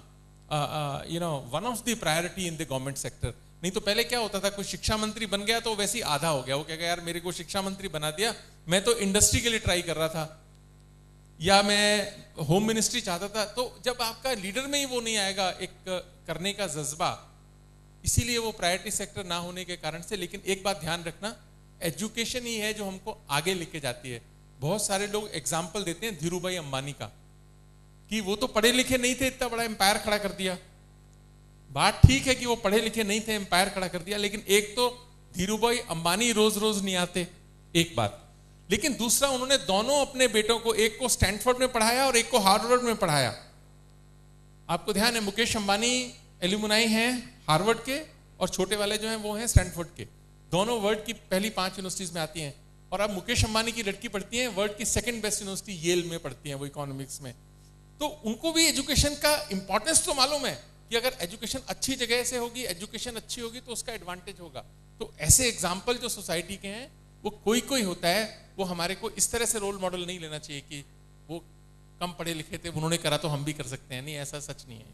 B: one of the priority in the government sector. नहीं तो पहले क्या होता था, कोई शिक्षा मंत्री बन गया तो वैसे ही आधा हो गया, वो कहेगा यार मेरे को शिक्षा मंत्री बना दिया, मैं तो इंडस्ट्री के लिए ट्राई कर रहा था, या मैं होम मिनिस्ट्री चाहता था. तो जब आपका लीडर में ही वो नहीं आएगा एक करने का जज्बा, इसीलिए वो प्रायोरिटी सेक्टर ना होने के कारण से. लेकिन एक बात ध्यान रखना, एजुकेशन ही है जो हमको आगे लेके जाती है. बहुत सारे लोग एग्जाम्पल देते हैं धीरूभाई अंबानी का, कि वो तो पढ़े लिखे नहीं थे, इतना बड़ा एम्पायर खड़ा कर दिया. बात ठीक है कि वो पढ़े लिखे नहीं थे, एम्पायर खड़ा कर दिया, लेकिन एक तो धीरूभाई अंबानी रोज रोज नहीं आते, एक बात. लेकिन दूसरा उन्होंने दोनों अपने बेटों को, एक को स्टैनफोर्ड में पढ़ाया और एक को हार्वर्ड में पढ़ाया। आपको ध्यान है मुकेश अंबानी एल्यूमिनाई हैं हार्वर्ड के और छोटे वाले जो हैं वो हैं स्टैनफोर्ड के। दोनों वर्ल्ड की पहली 5 यूनिवर्सिटीज में आती हैं। और अब मुकेश अंबानी की लड़की पढ़ती है वर्ल्ड की 2nd बेस्ट यूनिवर्सिटी येल में पढ़ती है वो इकोनॉमिक्स में। तो उनको भी एजुकेशन का इंपॉर्टेंस तो मालूम है कि अगर एजुकेशन अच्छी जगह से होगी, एजुकेशन अच्छी होगी तो उसका एडवांटेज होगा। तो ऐसे एग्जाम्पल जो सोसाइटी के हैं वो कोई कोई होता है, वो हमारे को इस तरह से रोल मॉडल नहीं लेना चाहिए कि वो कम पढ़े लिखे थे उन्होंने करा तो हम भी कर सकते हैं। नहीं, ऐसा सच नहीं है।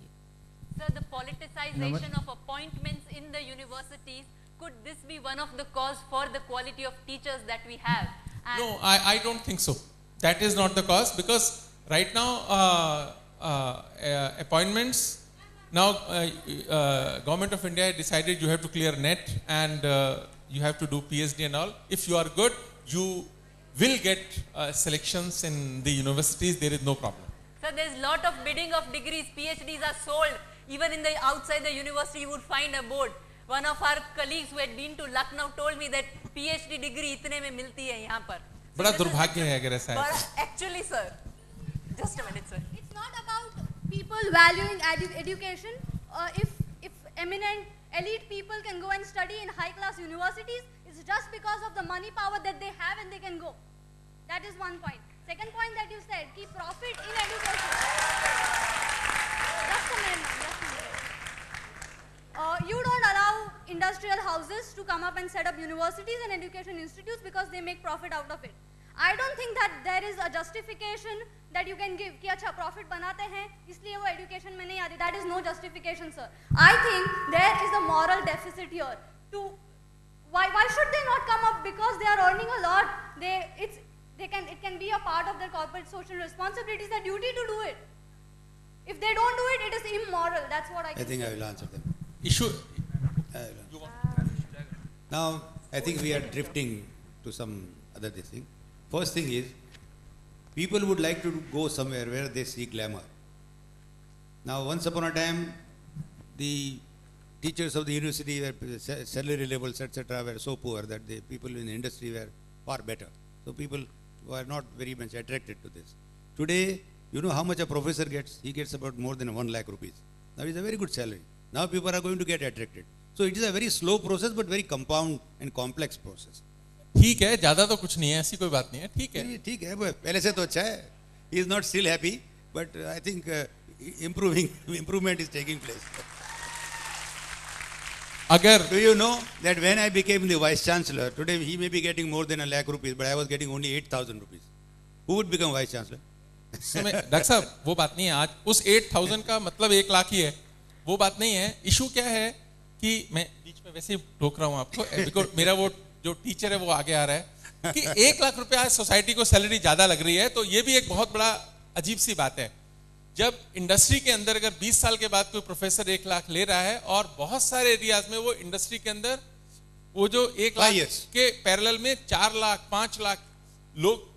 A: Sir, the politicization of appointments in the universities, could this be one of the cause for the quality of teachers that we have? And
B: No, I don't think so. That is not the cause, because right now appointments, now Government of India decided you have to clear NET and you have to do PhD and all. If you are good, you will get selections in the universities. There is no problem.
A: sir, there is lot of bidding of degrees. PhDs are sold. Even in the outside the university, you would find a board. One of our colleagues who had been to Lucknow told me that PhD degree इतने में मिलती है यहाँ पर.
B: बड़ा दुर्भाग्य है अगर ऐसा है.
A: Actually, sir, just a minute, sir.
M: It's not about people valuing education. If eminent, elite people can go and study in high-class universities, it's just because of the money power that they have and they can go. That is one point. Second point that you said, keep profit in education. Just a minute, ma'am. Just a minute. You don't allow industrial houses to come up and set up universities and education institutes because they make profit out of it. I don't think that there is a justification that you can give कि अच्छा profit बनाते हैं इसलिए वो education में नहीं आते. That is no justification, sir. I think there is a moral deficit here. Why should they not come up? Because they are earning a lot. It can be a part of their corporate social responsibilities, their duty to do it. If they don't do it, it is immoral. That's what I
C: think I will answer them.
B: Issue.
C: Now, I think we are drifting to some other thing. First thing is, people would like to go somewhere where they see glamour. Now, once upon a time, the teachers of the university were salary levels, etc., were so poor that the people in the industry were far better. So people were not very much attracted to this. Today, you know how much a professor gets? He gets about more than 1 lakh rupees. Now it's a very good salary. Now people are going to get attracted. So it is a very slow process, but very compound and complex process.
B: ठीक है, ज़्यादा तो कुछ नहीं है, ऐसी कोई बात नहीं है, ठीक है.
C: ठीक है, पहले से तो अच्छा है. He is not still happy, but I think improvement is taking place. Do you know that when I became the vice chancellor, today he may be getting more than 1 lakh rupees, but I was getting only 8,000 rupees. Who would become vice chancellor?
B: Doctor साहब वो बात नहीं है. आज उस 8,000 का मतलब 1 लाख ही है, वो बात नहीं है. इशू क्या है कि मैं बीच में वैसे ही टोक रहा हूँ आपको, बिकॉज मेरा वो जो टीचर है वो आगे आ रहा है कि 1 लाख रुपया आज सोसाइटी को सैलरी ज्यादा लग रही है. तो ये भी एक बहुत बड़ा अजीब सी बात है. जब इंडस्ट्री के अंदर अगर 20 साल के बाद कोई प्रोफेसर 1 लाख ले रहा है और बहुत सारे एरियाज में वो इंडस्ट्री के अंदर वो जो 1 लाख के पैरेलल में 4 लाख 5 लाख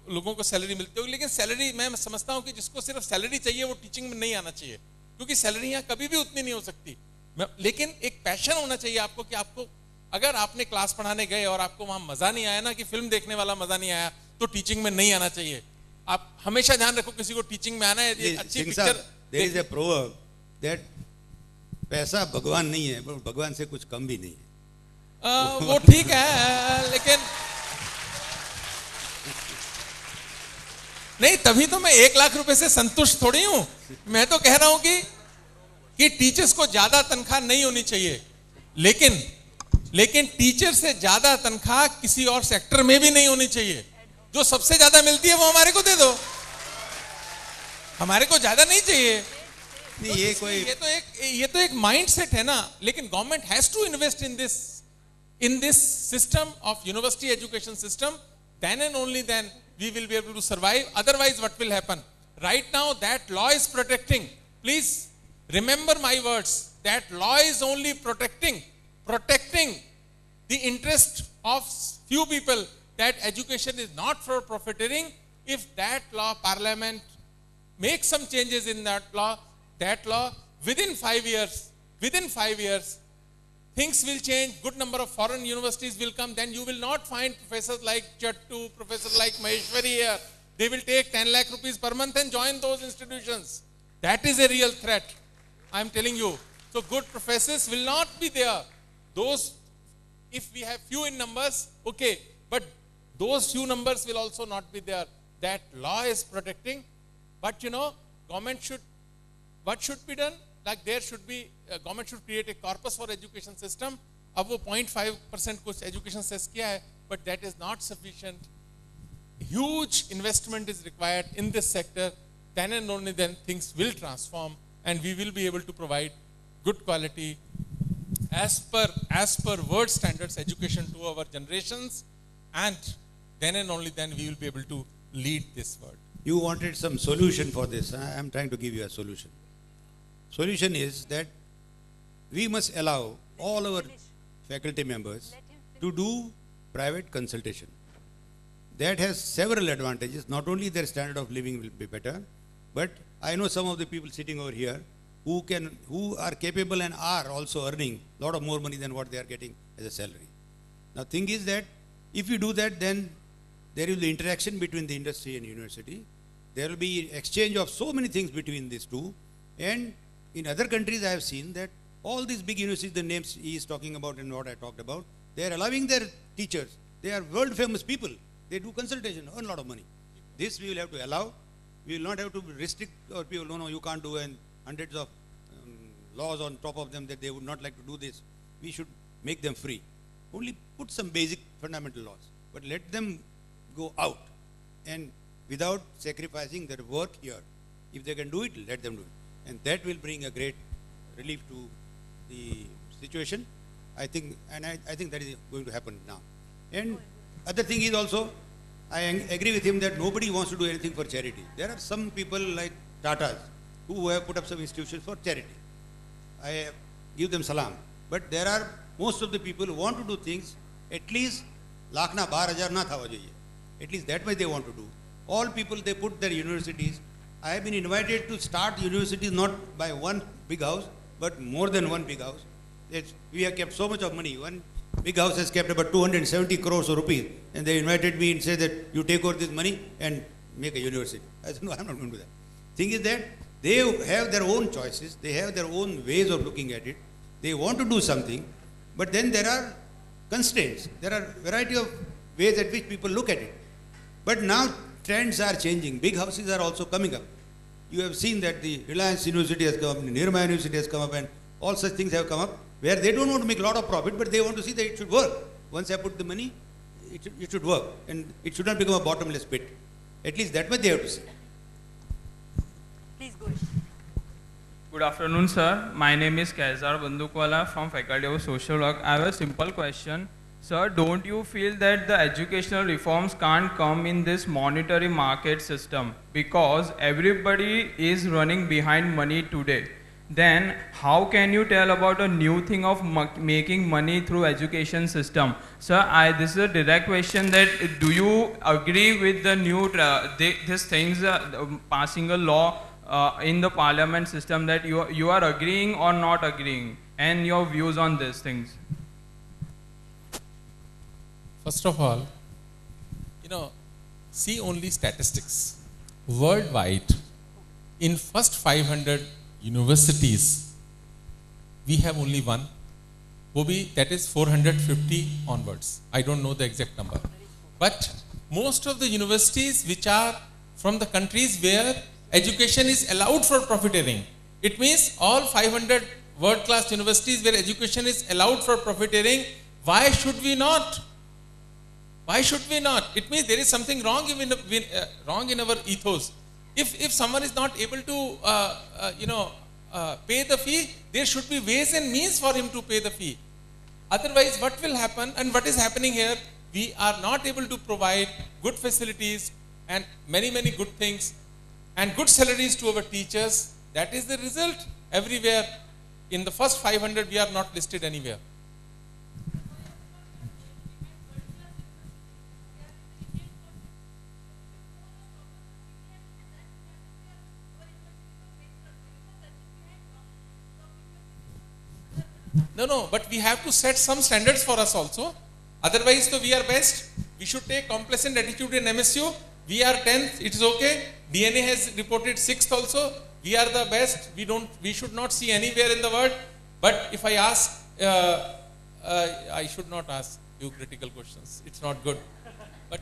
B: लोगों को सैलरी मिलती होगी. लेकिन सैलरी मैं समझता हूं कि जिसको सिर्फ सैलरी चाहिए वो टीचिंग में नहीं आना चाहिए, क्योंकि सैलरी यहाँ कभी भी उतनी नहीं हो सकती. लेकिन एक पैशन होना चाहिए आपको कि आपको अगर आपने क्लास पढ़ाने गए और आपको वहां मजा नहीं आया ना, कि फिल्म देखने वाला मजा नहीं आया, तो टीचिंग में नहीं आना चाहिए. आप हमेशा ध्यान रखो किसी को टीचिंग में आना है. अच्छी picture
C: there is a proverb that पैसा भगवान नहीं है, पर भगवान से कुछ कम भी नहीं है.
B: वो ठीक है, लेकिन नहीं, तभी तो मैं 1 लाख रुपए से संतुष्ट थोड़ी हूं. मैं तो कह रहा हूं कि टीचर्स को ज्यादा तनख्वाह नहीं होनी चाहिए, लेकिन टीचर से ज्यादा तनख्वाह किसी और सेक्टर में भी नहीं होनी चाहिए. जो सबसे ज्यादा मिलती है वो हमारे को दे दो, हमारे को ज्यादा नहीं चाहिए. तो ये तो एक माइंड सेट है ना. लेकिन government has to invest in this system of university education system. Then and only then we will be able to survive. Otherwise, what will happen? Right now, that law is protecting. Please remember my words. That law is only protecting the interest of few people. That education is not for profiteering. If that law, Parliament makes some changes in that law within 5 years, things will change, good number of foreign universities will come, then you will not find professors like Chattu, professors like Maheshwari here. They will take 10 lakh rupees per month and join those institutions. That is a real threat, I am telling you. So good professors will not be there. Those, if we have few in numbers, okay, but those few numbers will also not be there. That law is protecting, but you know, government should, what should be done? Like there should be, government should create a corpus for education system. अब वो 0.5% कुछ education cess किया है, but that is not sufficient. Huge investment is required in this sector. Then and only then things will transform, and we will be able to provide good quality as per world standards education to our generations, and then and only then we will be able to lead this world.
C: You wanted some solution for this. I am trying to give you a solution. Solution is that we must allow all our faculty members to do private consultation. That has several advantages. Not only their standard of living will be better, but I know some of the people sitting over here who are capable and are also earning a lot of more money than what they are getting as a salary. Now, thing is that if you do that, then there will be interaction between the industry and university. There will be exchange of so many things between these two. And in other countries, I have seen that all these big universities, the names he is talking about and what I talked about, they are allowing their teachers. They are world famous people. They do consultation, earn a lot of money. This we will have to allow. We will not have to restrict our people. No, you can't do, and hundreds of laws on top of them that they would not like to do this. We should make them free. Only put some basic fundamental laws, but let them go out and without sacrificing their work here. If they can do it, let them do it. And that will bring a great relief to the situation. I think, and I think that is going to happen now. And other thing is also, I agree with him that nobody wants to do anything for charity. There are some people like Tatas who have put up some institutions for charity. I give them salam. But there are most of the people who want to do things, at least lakhna 12,000 na thava jaye. At least that way they want to do. All people, they put their universities. I have been invited to start universities not by one big house, but more than one big house. We have kept so much of money. One big house has kept about 270 crores of rupees. And they invited me and said that you take over this money and make a university. I said, no, I'm not going to do that. Thing is that they have their own choices. They have their own ways of looking at it. They want to do something, but then there are constraints. There are variety of ways at which people look at it. But now trends are changing. Big houses are also coming up. You have seen that the Reliance University has come up, Nirma University has come up, and all such things have come up, where they don't want to make a lot of profit, but they want to see that it should work. Once I put the money, it should work, and it should not become a bottomless pit. At least that much they have to see.
A: Please go.
N: Good afternoon, sir. My name is Kaizar Bandukwala from Faculty of Social Work. I have a simple question. Sir, don't you feel that the educational reforms can't come in this monetary market system because everybody is running behind money today? Then how can you tell about a new thing of making money through education system? Sir, this is a direct question that do you agree with the new, these things, passing a law in the parliament system, that you are agreeing or not agreeing, and your views on these things?
B: First of all, see only statistics. Worldwide, in first 500 universities, we have only one. That is 450 onwards. I don't know the exact number. But most of the universities which are from the countries where education is allowed for profiteering. It means all 500 world-class universities where education is allowed for profiteering. Why should we not? Why should we not? It means there is something wrong in our ethos. If someone is not able to, pay the fee, there should be ways and means for him to pay the fee. Otherwise, what will happen, and what is happening here, we are not able to provide good facilities and many, many good things and good salaries to our teachers. That is the result everywhere. In the first 500, we are not listed anywhere. No, but we have to set some standards for us also. Otherwise, so we are best. We should take complacent attitude in MSU. We are 10th, it is okay. DNA has reported 6th also. We are the best. We should not see anywhere in the world. But if I ask, I should not ask you critical questions. It's not good. But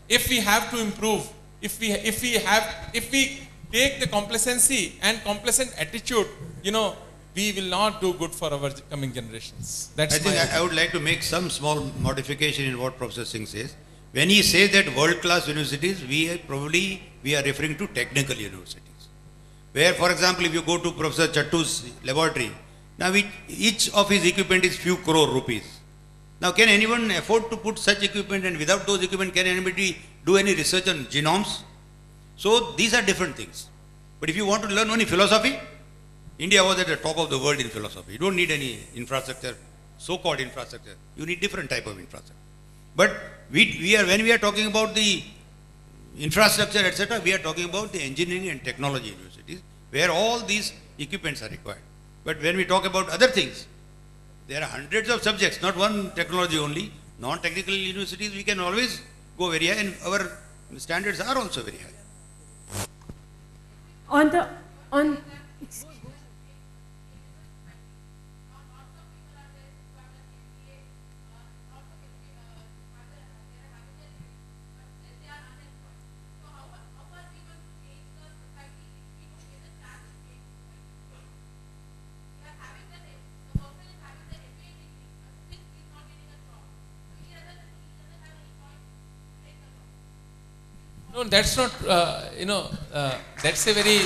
B: if we have to improve, if we take the complacency and complacent attitude, we will not do good for our coming generations. That's
C: I think I would like to make some small modification in what Professor Singh says. When he says that world-class universities, we are referring to technical universities. Where, for example, if you go to Professor Chattu's laboratory, now each of his equipment is few crore rupees. Now, can anyone afford to put such equipment, and without those equipment, can anybody do any research on genomes? So, these are different things. But if you want to learn only philosophy, India was at the top of the world in philosophy. You don't need any infrastructure, so-called infrastructure. You need different type of infrastructure. But when we are talking about the infrastructure, etc., we are talking about the engineering and technology universities, where all these equipments are required. But when we talk about other things, there are hundreds of subjects, not one technology only. Non-technical universities, we can always go very high, and our standards are also very high.
B: No, that's not, that's a very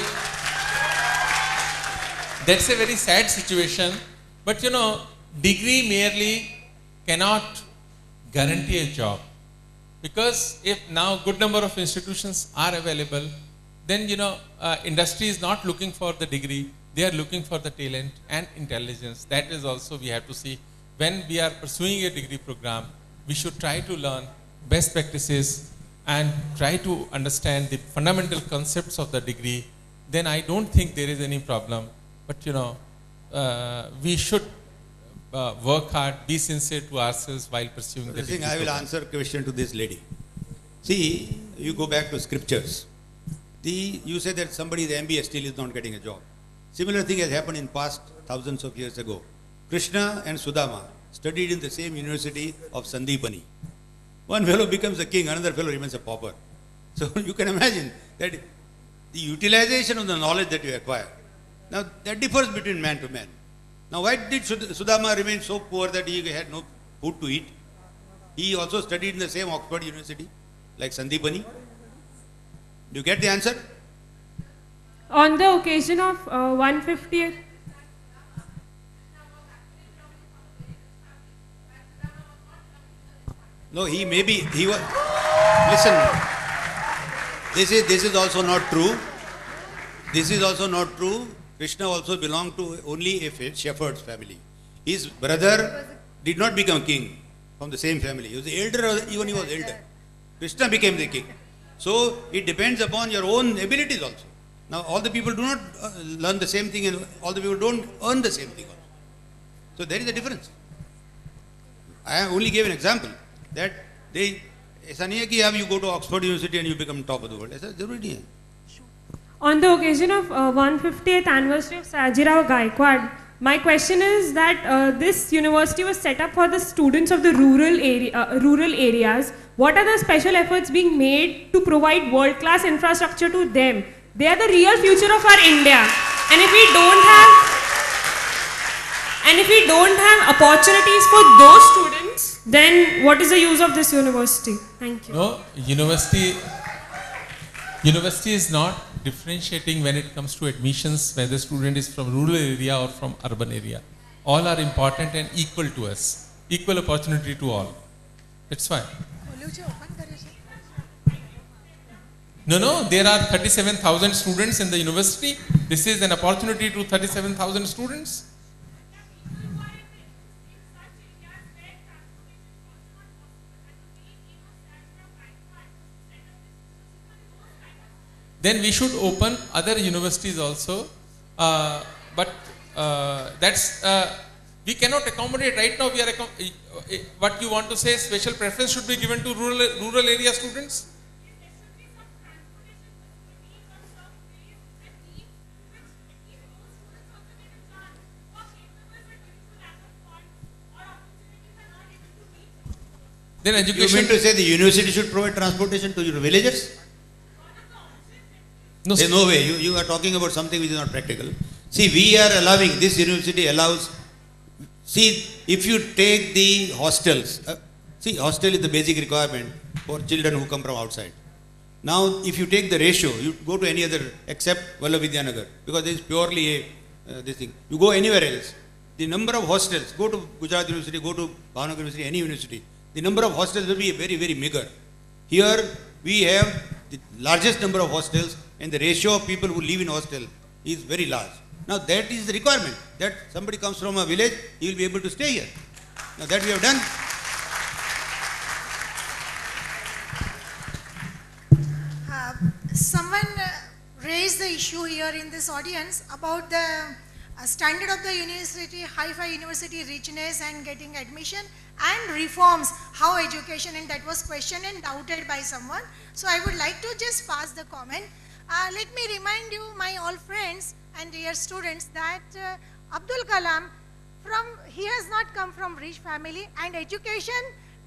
B: sad situation. But degree merely cannot guarantee a job. Because if now good number of institutions are available, then industry is not looking for the degree, they are looking for the talent and intelligence. That is also we have to see. When we are pursuing a degree program, we should try to learn best practices and try to understand the fundamental concepts of the degree. Then I don't think there is any problem. But we should work hard, be sincere to ourselves while pursuing the degree.
C: I will answer a question to this lady. See, you go back to scriptures. You say that somebody, the MBA, still is not getting a job. Similar thing has happened in past thousands of years ago. Krishna and Sudama studied in the same university of Sandipani. One fellow becomes a king, another fellow remains a pauper. So you can imagine that the utilization of the knowledge that you acquire. Now that differs between man to man. Now why did Sudama remain so poor that he had no food to eat? He also studied in the same Oxford University like Sandipani. Do you get the answer?
O: On the occasion of 150th.
C: No, he was, listen, this is also not true. This is also not true. Krishna also belonged to only a shepherd's family. His brother did not become king from the same family. He was the elder, even he was elder. Krishna became the king. So it depends upon your own abilities also. Now all the people do not learn the same thing, and all the people don't earn the same thing also. So there is a difference. I only gave an example that ऐसा नहीं है कि you go to Oxford University and you become top of the world. ऐसा जरूरी नहीं है.
O: On the occasion of 150th anniversary of Sayajirao Gaikwad, my question is that this university was set up for the students of the rural areas. What are the special efforts being made to provide world-class infrastructure to them? They are the real future of our India. And if we don't have opportunities for those students, then what is the use of this university? Thank you.
B: No, university is not differentiating when it comes to admissions, whether the student is from rural area or from urban area. All are important and equal to us. Equal opportunity to all. That's why. No, there are 37,000 students in the university. This is an opportunity to 37,000 students. Then we should open other universities also, but that's We cannot accommodate. Right now we are, what you want to say, special preference should be given to rural area students? Then education.
C: You mean to say the university should provide transportation to your villagers?
B: No,
C: there's no way. You are talking about something which is not practical. See, we are allowing, this university allows, see, if you take the hostels, see, hostel is the basic requirement for children who come from outside. Now, if you take the ratio, you go to any other except Vallavidhyanagar, because there is purely this thing. You go anywhere else, the number of hostels, go to Gujarat University, go to Bhavnagar University, any university, the number of hostels will be very, very meager. Here, we have the largest number of hostels, and the ratio of people who live in hostel is very large. Now, that is the requirement, that somebody comes from a village, he will be able to stay here. Now, that we have done.
P: Someone raised the issue here in this audience about the standard of the university, hi-fi university richness and getting admission, and reforms, how education, and that was questioned and doubted by someone. So I would like to just pass the comment. Let me remind you, my all friends and dear students, that Abdul Kalam, he has not come from rich family, and education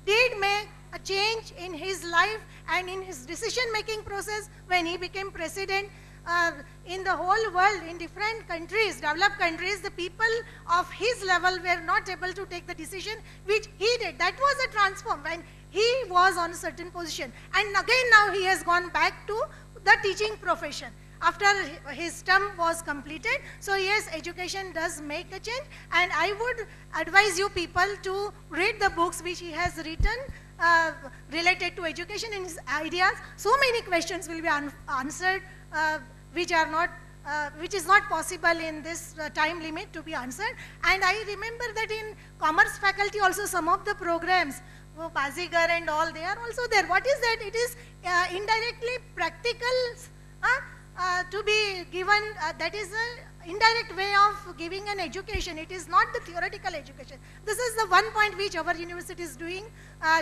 P: did make a change in his life and in his decision-making process when he became president. In the whole world, in different countries, developed countries, the people of his level were not able to take the decision which he did. That was a transform when he was on a certain position. And again now he has gone back to the teaching profession after his term was completed. So yes, education does make a change, and I would advise you people to read the books which he has written related to education and his ideas. So many questions will be answered which is not possible in this time limit to be answered. And I remember that in commerce faculty also some of the programs, Bazigar and all, they are also there. What is that? It is indirectly practical to be given, that is an indirect way of giving an education. It is not the theoretical education. This is the one point which our university is doing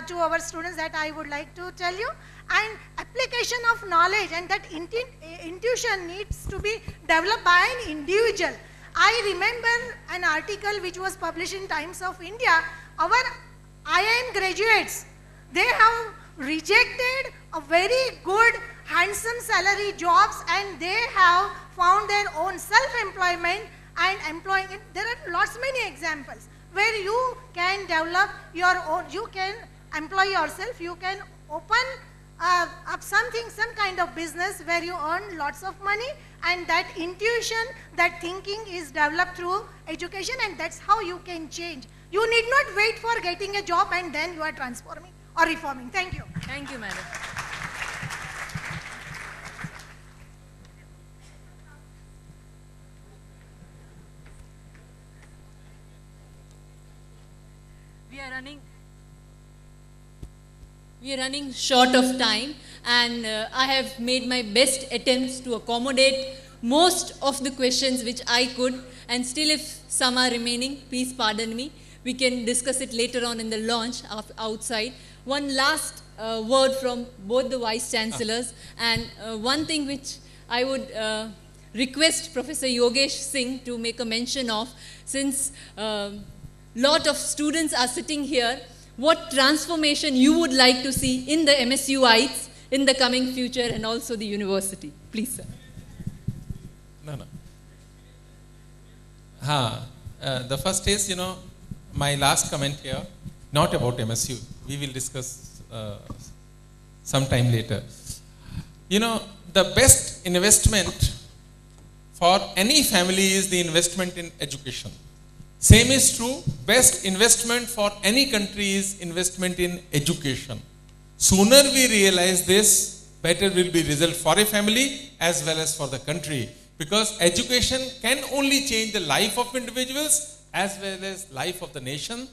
P: to our students that I would like to tell you. And application of knowledge, and that intuition needs to be developed by an individual. I remember an article which was published in Times of India. Our IIM graduates, they have rejected a very good, handsome salary jobs, and they have found their own self-employment and employing it. There are lots many examples where you can develop your own, you can employ yourself, you can open up something, some kind of business where you earn lots of money, and that intuition, that thinking is developed through education, and that's how you can change. You need not wait for getting a job and then you are transforming or reforming. Thank you.
A: Thank you, madam. We are running short of time, and I have made my best attempts to accommodate most of the questions which I could, and still if some are remaining, please pardon me. We can discuss it later on in the launch outside. One last word from both the Vice Chancellors, and one thing which I would request Professor Yogesh Singh to make a mention of, since lot of students are sitting here, what transformation you would like to see in the MSUites in the coming future and also the university. Please, sir.
B: No. The first is, my last comment here, not about MSU. We will discuss sometime later. The best investment for any family is the investment in education. Same is true, best investment for any country is investment in education. Sooner we realize this, better will be result for a family as well as for the country. Because education can only change the life of individuals as well as life of the nation.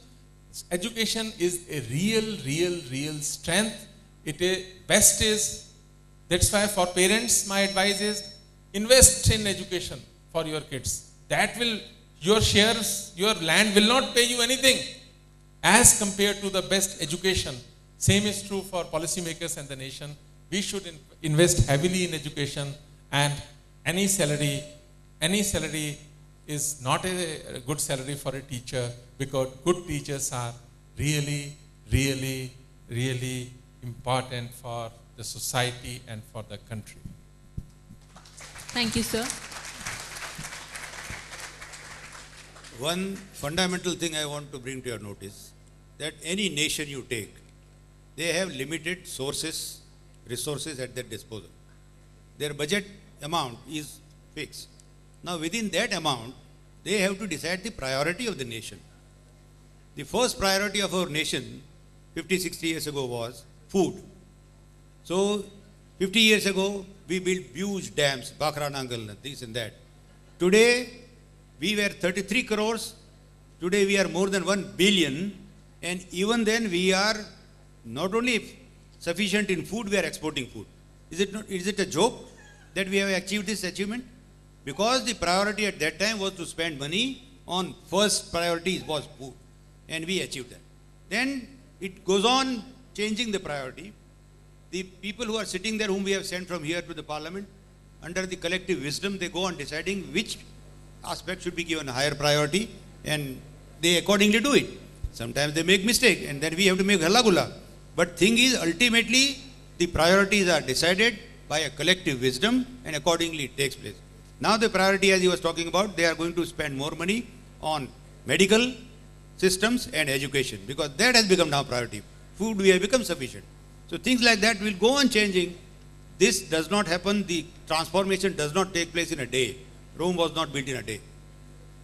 B: Education is a real strength. Best is, that's why for parents my advice is invest in education for your kids. That will your shares, your land will not pay you anything as compared to the best education. Same is true for policymakers and the nation. We should invest heavily in education, and any salary is not a good salary for a teacher, because good teachers are really, really, really important for the society and for the country.
A: Thank you, sir.
C: One fundamental thing I want to bring to your notice, that any nation you take, they have limited resources at their disposal. Their budget amount is fixed. Now within that amount, they have to decide the priority of the nation. The first priority of our nation 50, 60 years ago was food. So 50 years ago, we built huge dams, Bhakra Nangal, this and that. Today, we were 33 crores. Today, we are more than 1 billion. And even then, we are not only sufficient in food, we are exporting food. Is it a joke that we have achieved this achievement? Because the priority at that time was to spend money on first priority was food. And we achieved that. Then it goes on changing the priority. The people who are sitting there, whom we have sent from here to the parliament, under the collective wisdom, they go on deciding which aspect should be given a higher priority, and they accordingly do it. Sometimes they make mistake, and then we have to make halagulla. But thing is, ultimately, the priorities are decided by a collective wisdom, and accordingly it takes place. Now the priority, as he was talking about, they are going to spend more money on medical systems and education, because that has become now priority. Food, we have become sufficient. So things like that will go on changing. This does not happen, the transformation does not take place in a day. Rome was not built in a day.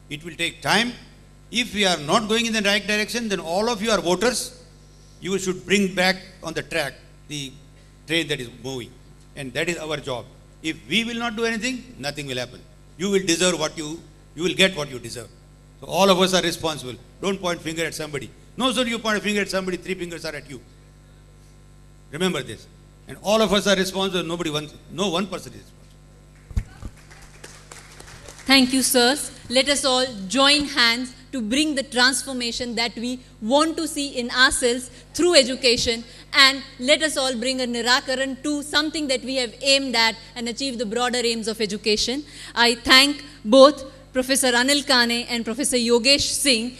C: It will take time. If we are not going in the right direction, then all of you are voters. You should bring back on the track the train that is moving. And that is our job. If we will not do anything, nothing will happen. You will deserve what you will get what you deserve. So all of us are responsible. Don't point finger at somebody. No, sir, you point a finger at somebody, 3 fingers are at you. Remember this. And all of us are responsible. No one person is responsible.
A: Thank you, sirs. Let us all join hands to bring the transformation that we want to see in ourselves through education, and let us all bring a Nirakaran to something that we have aimed at and achieve the broader aims of education. I thank both Professor Anil Kane and Professor Yogesh Singh.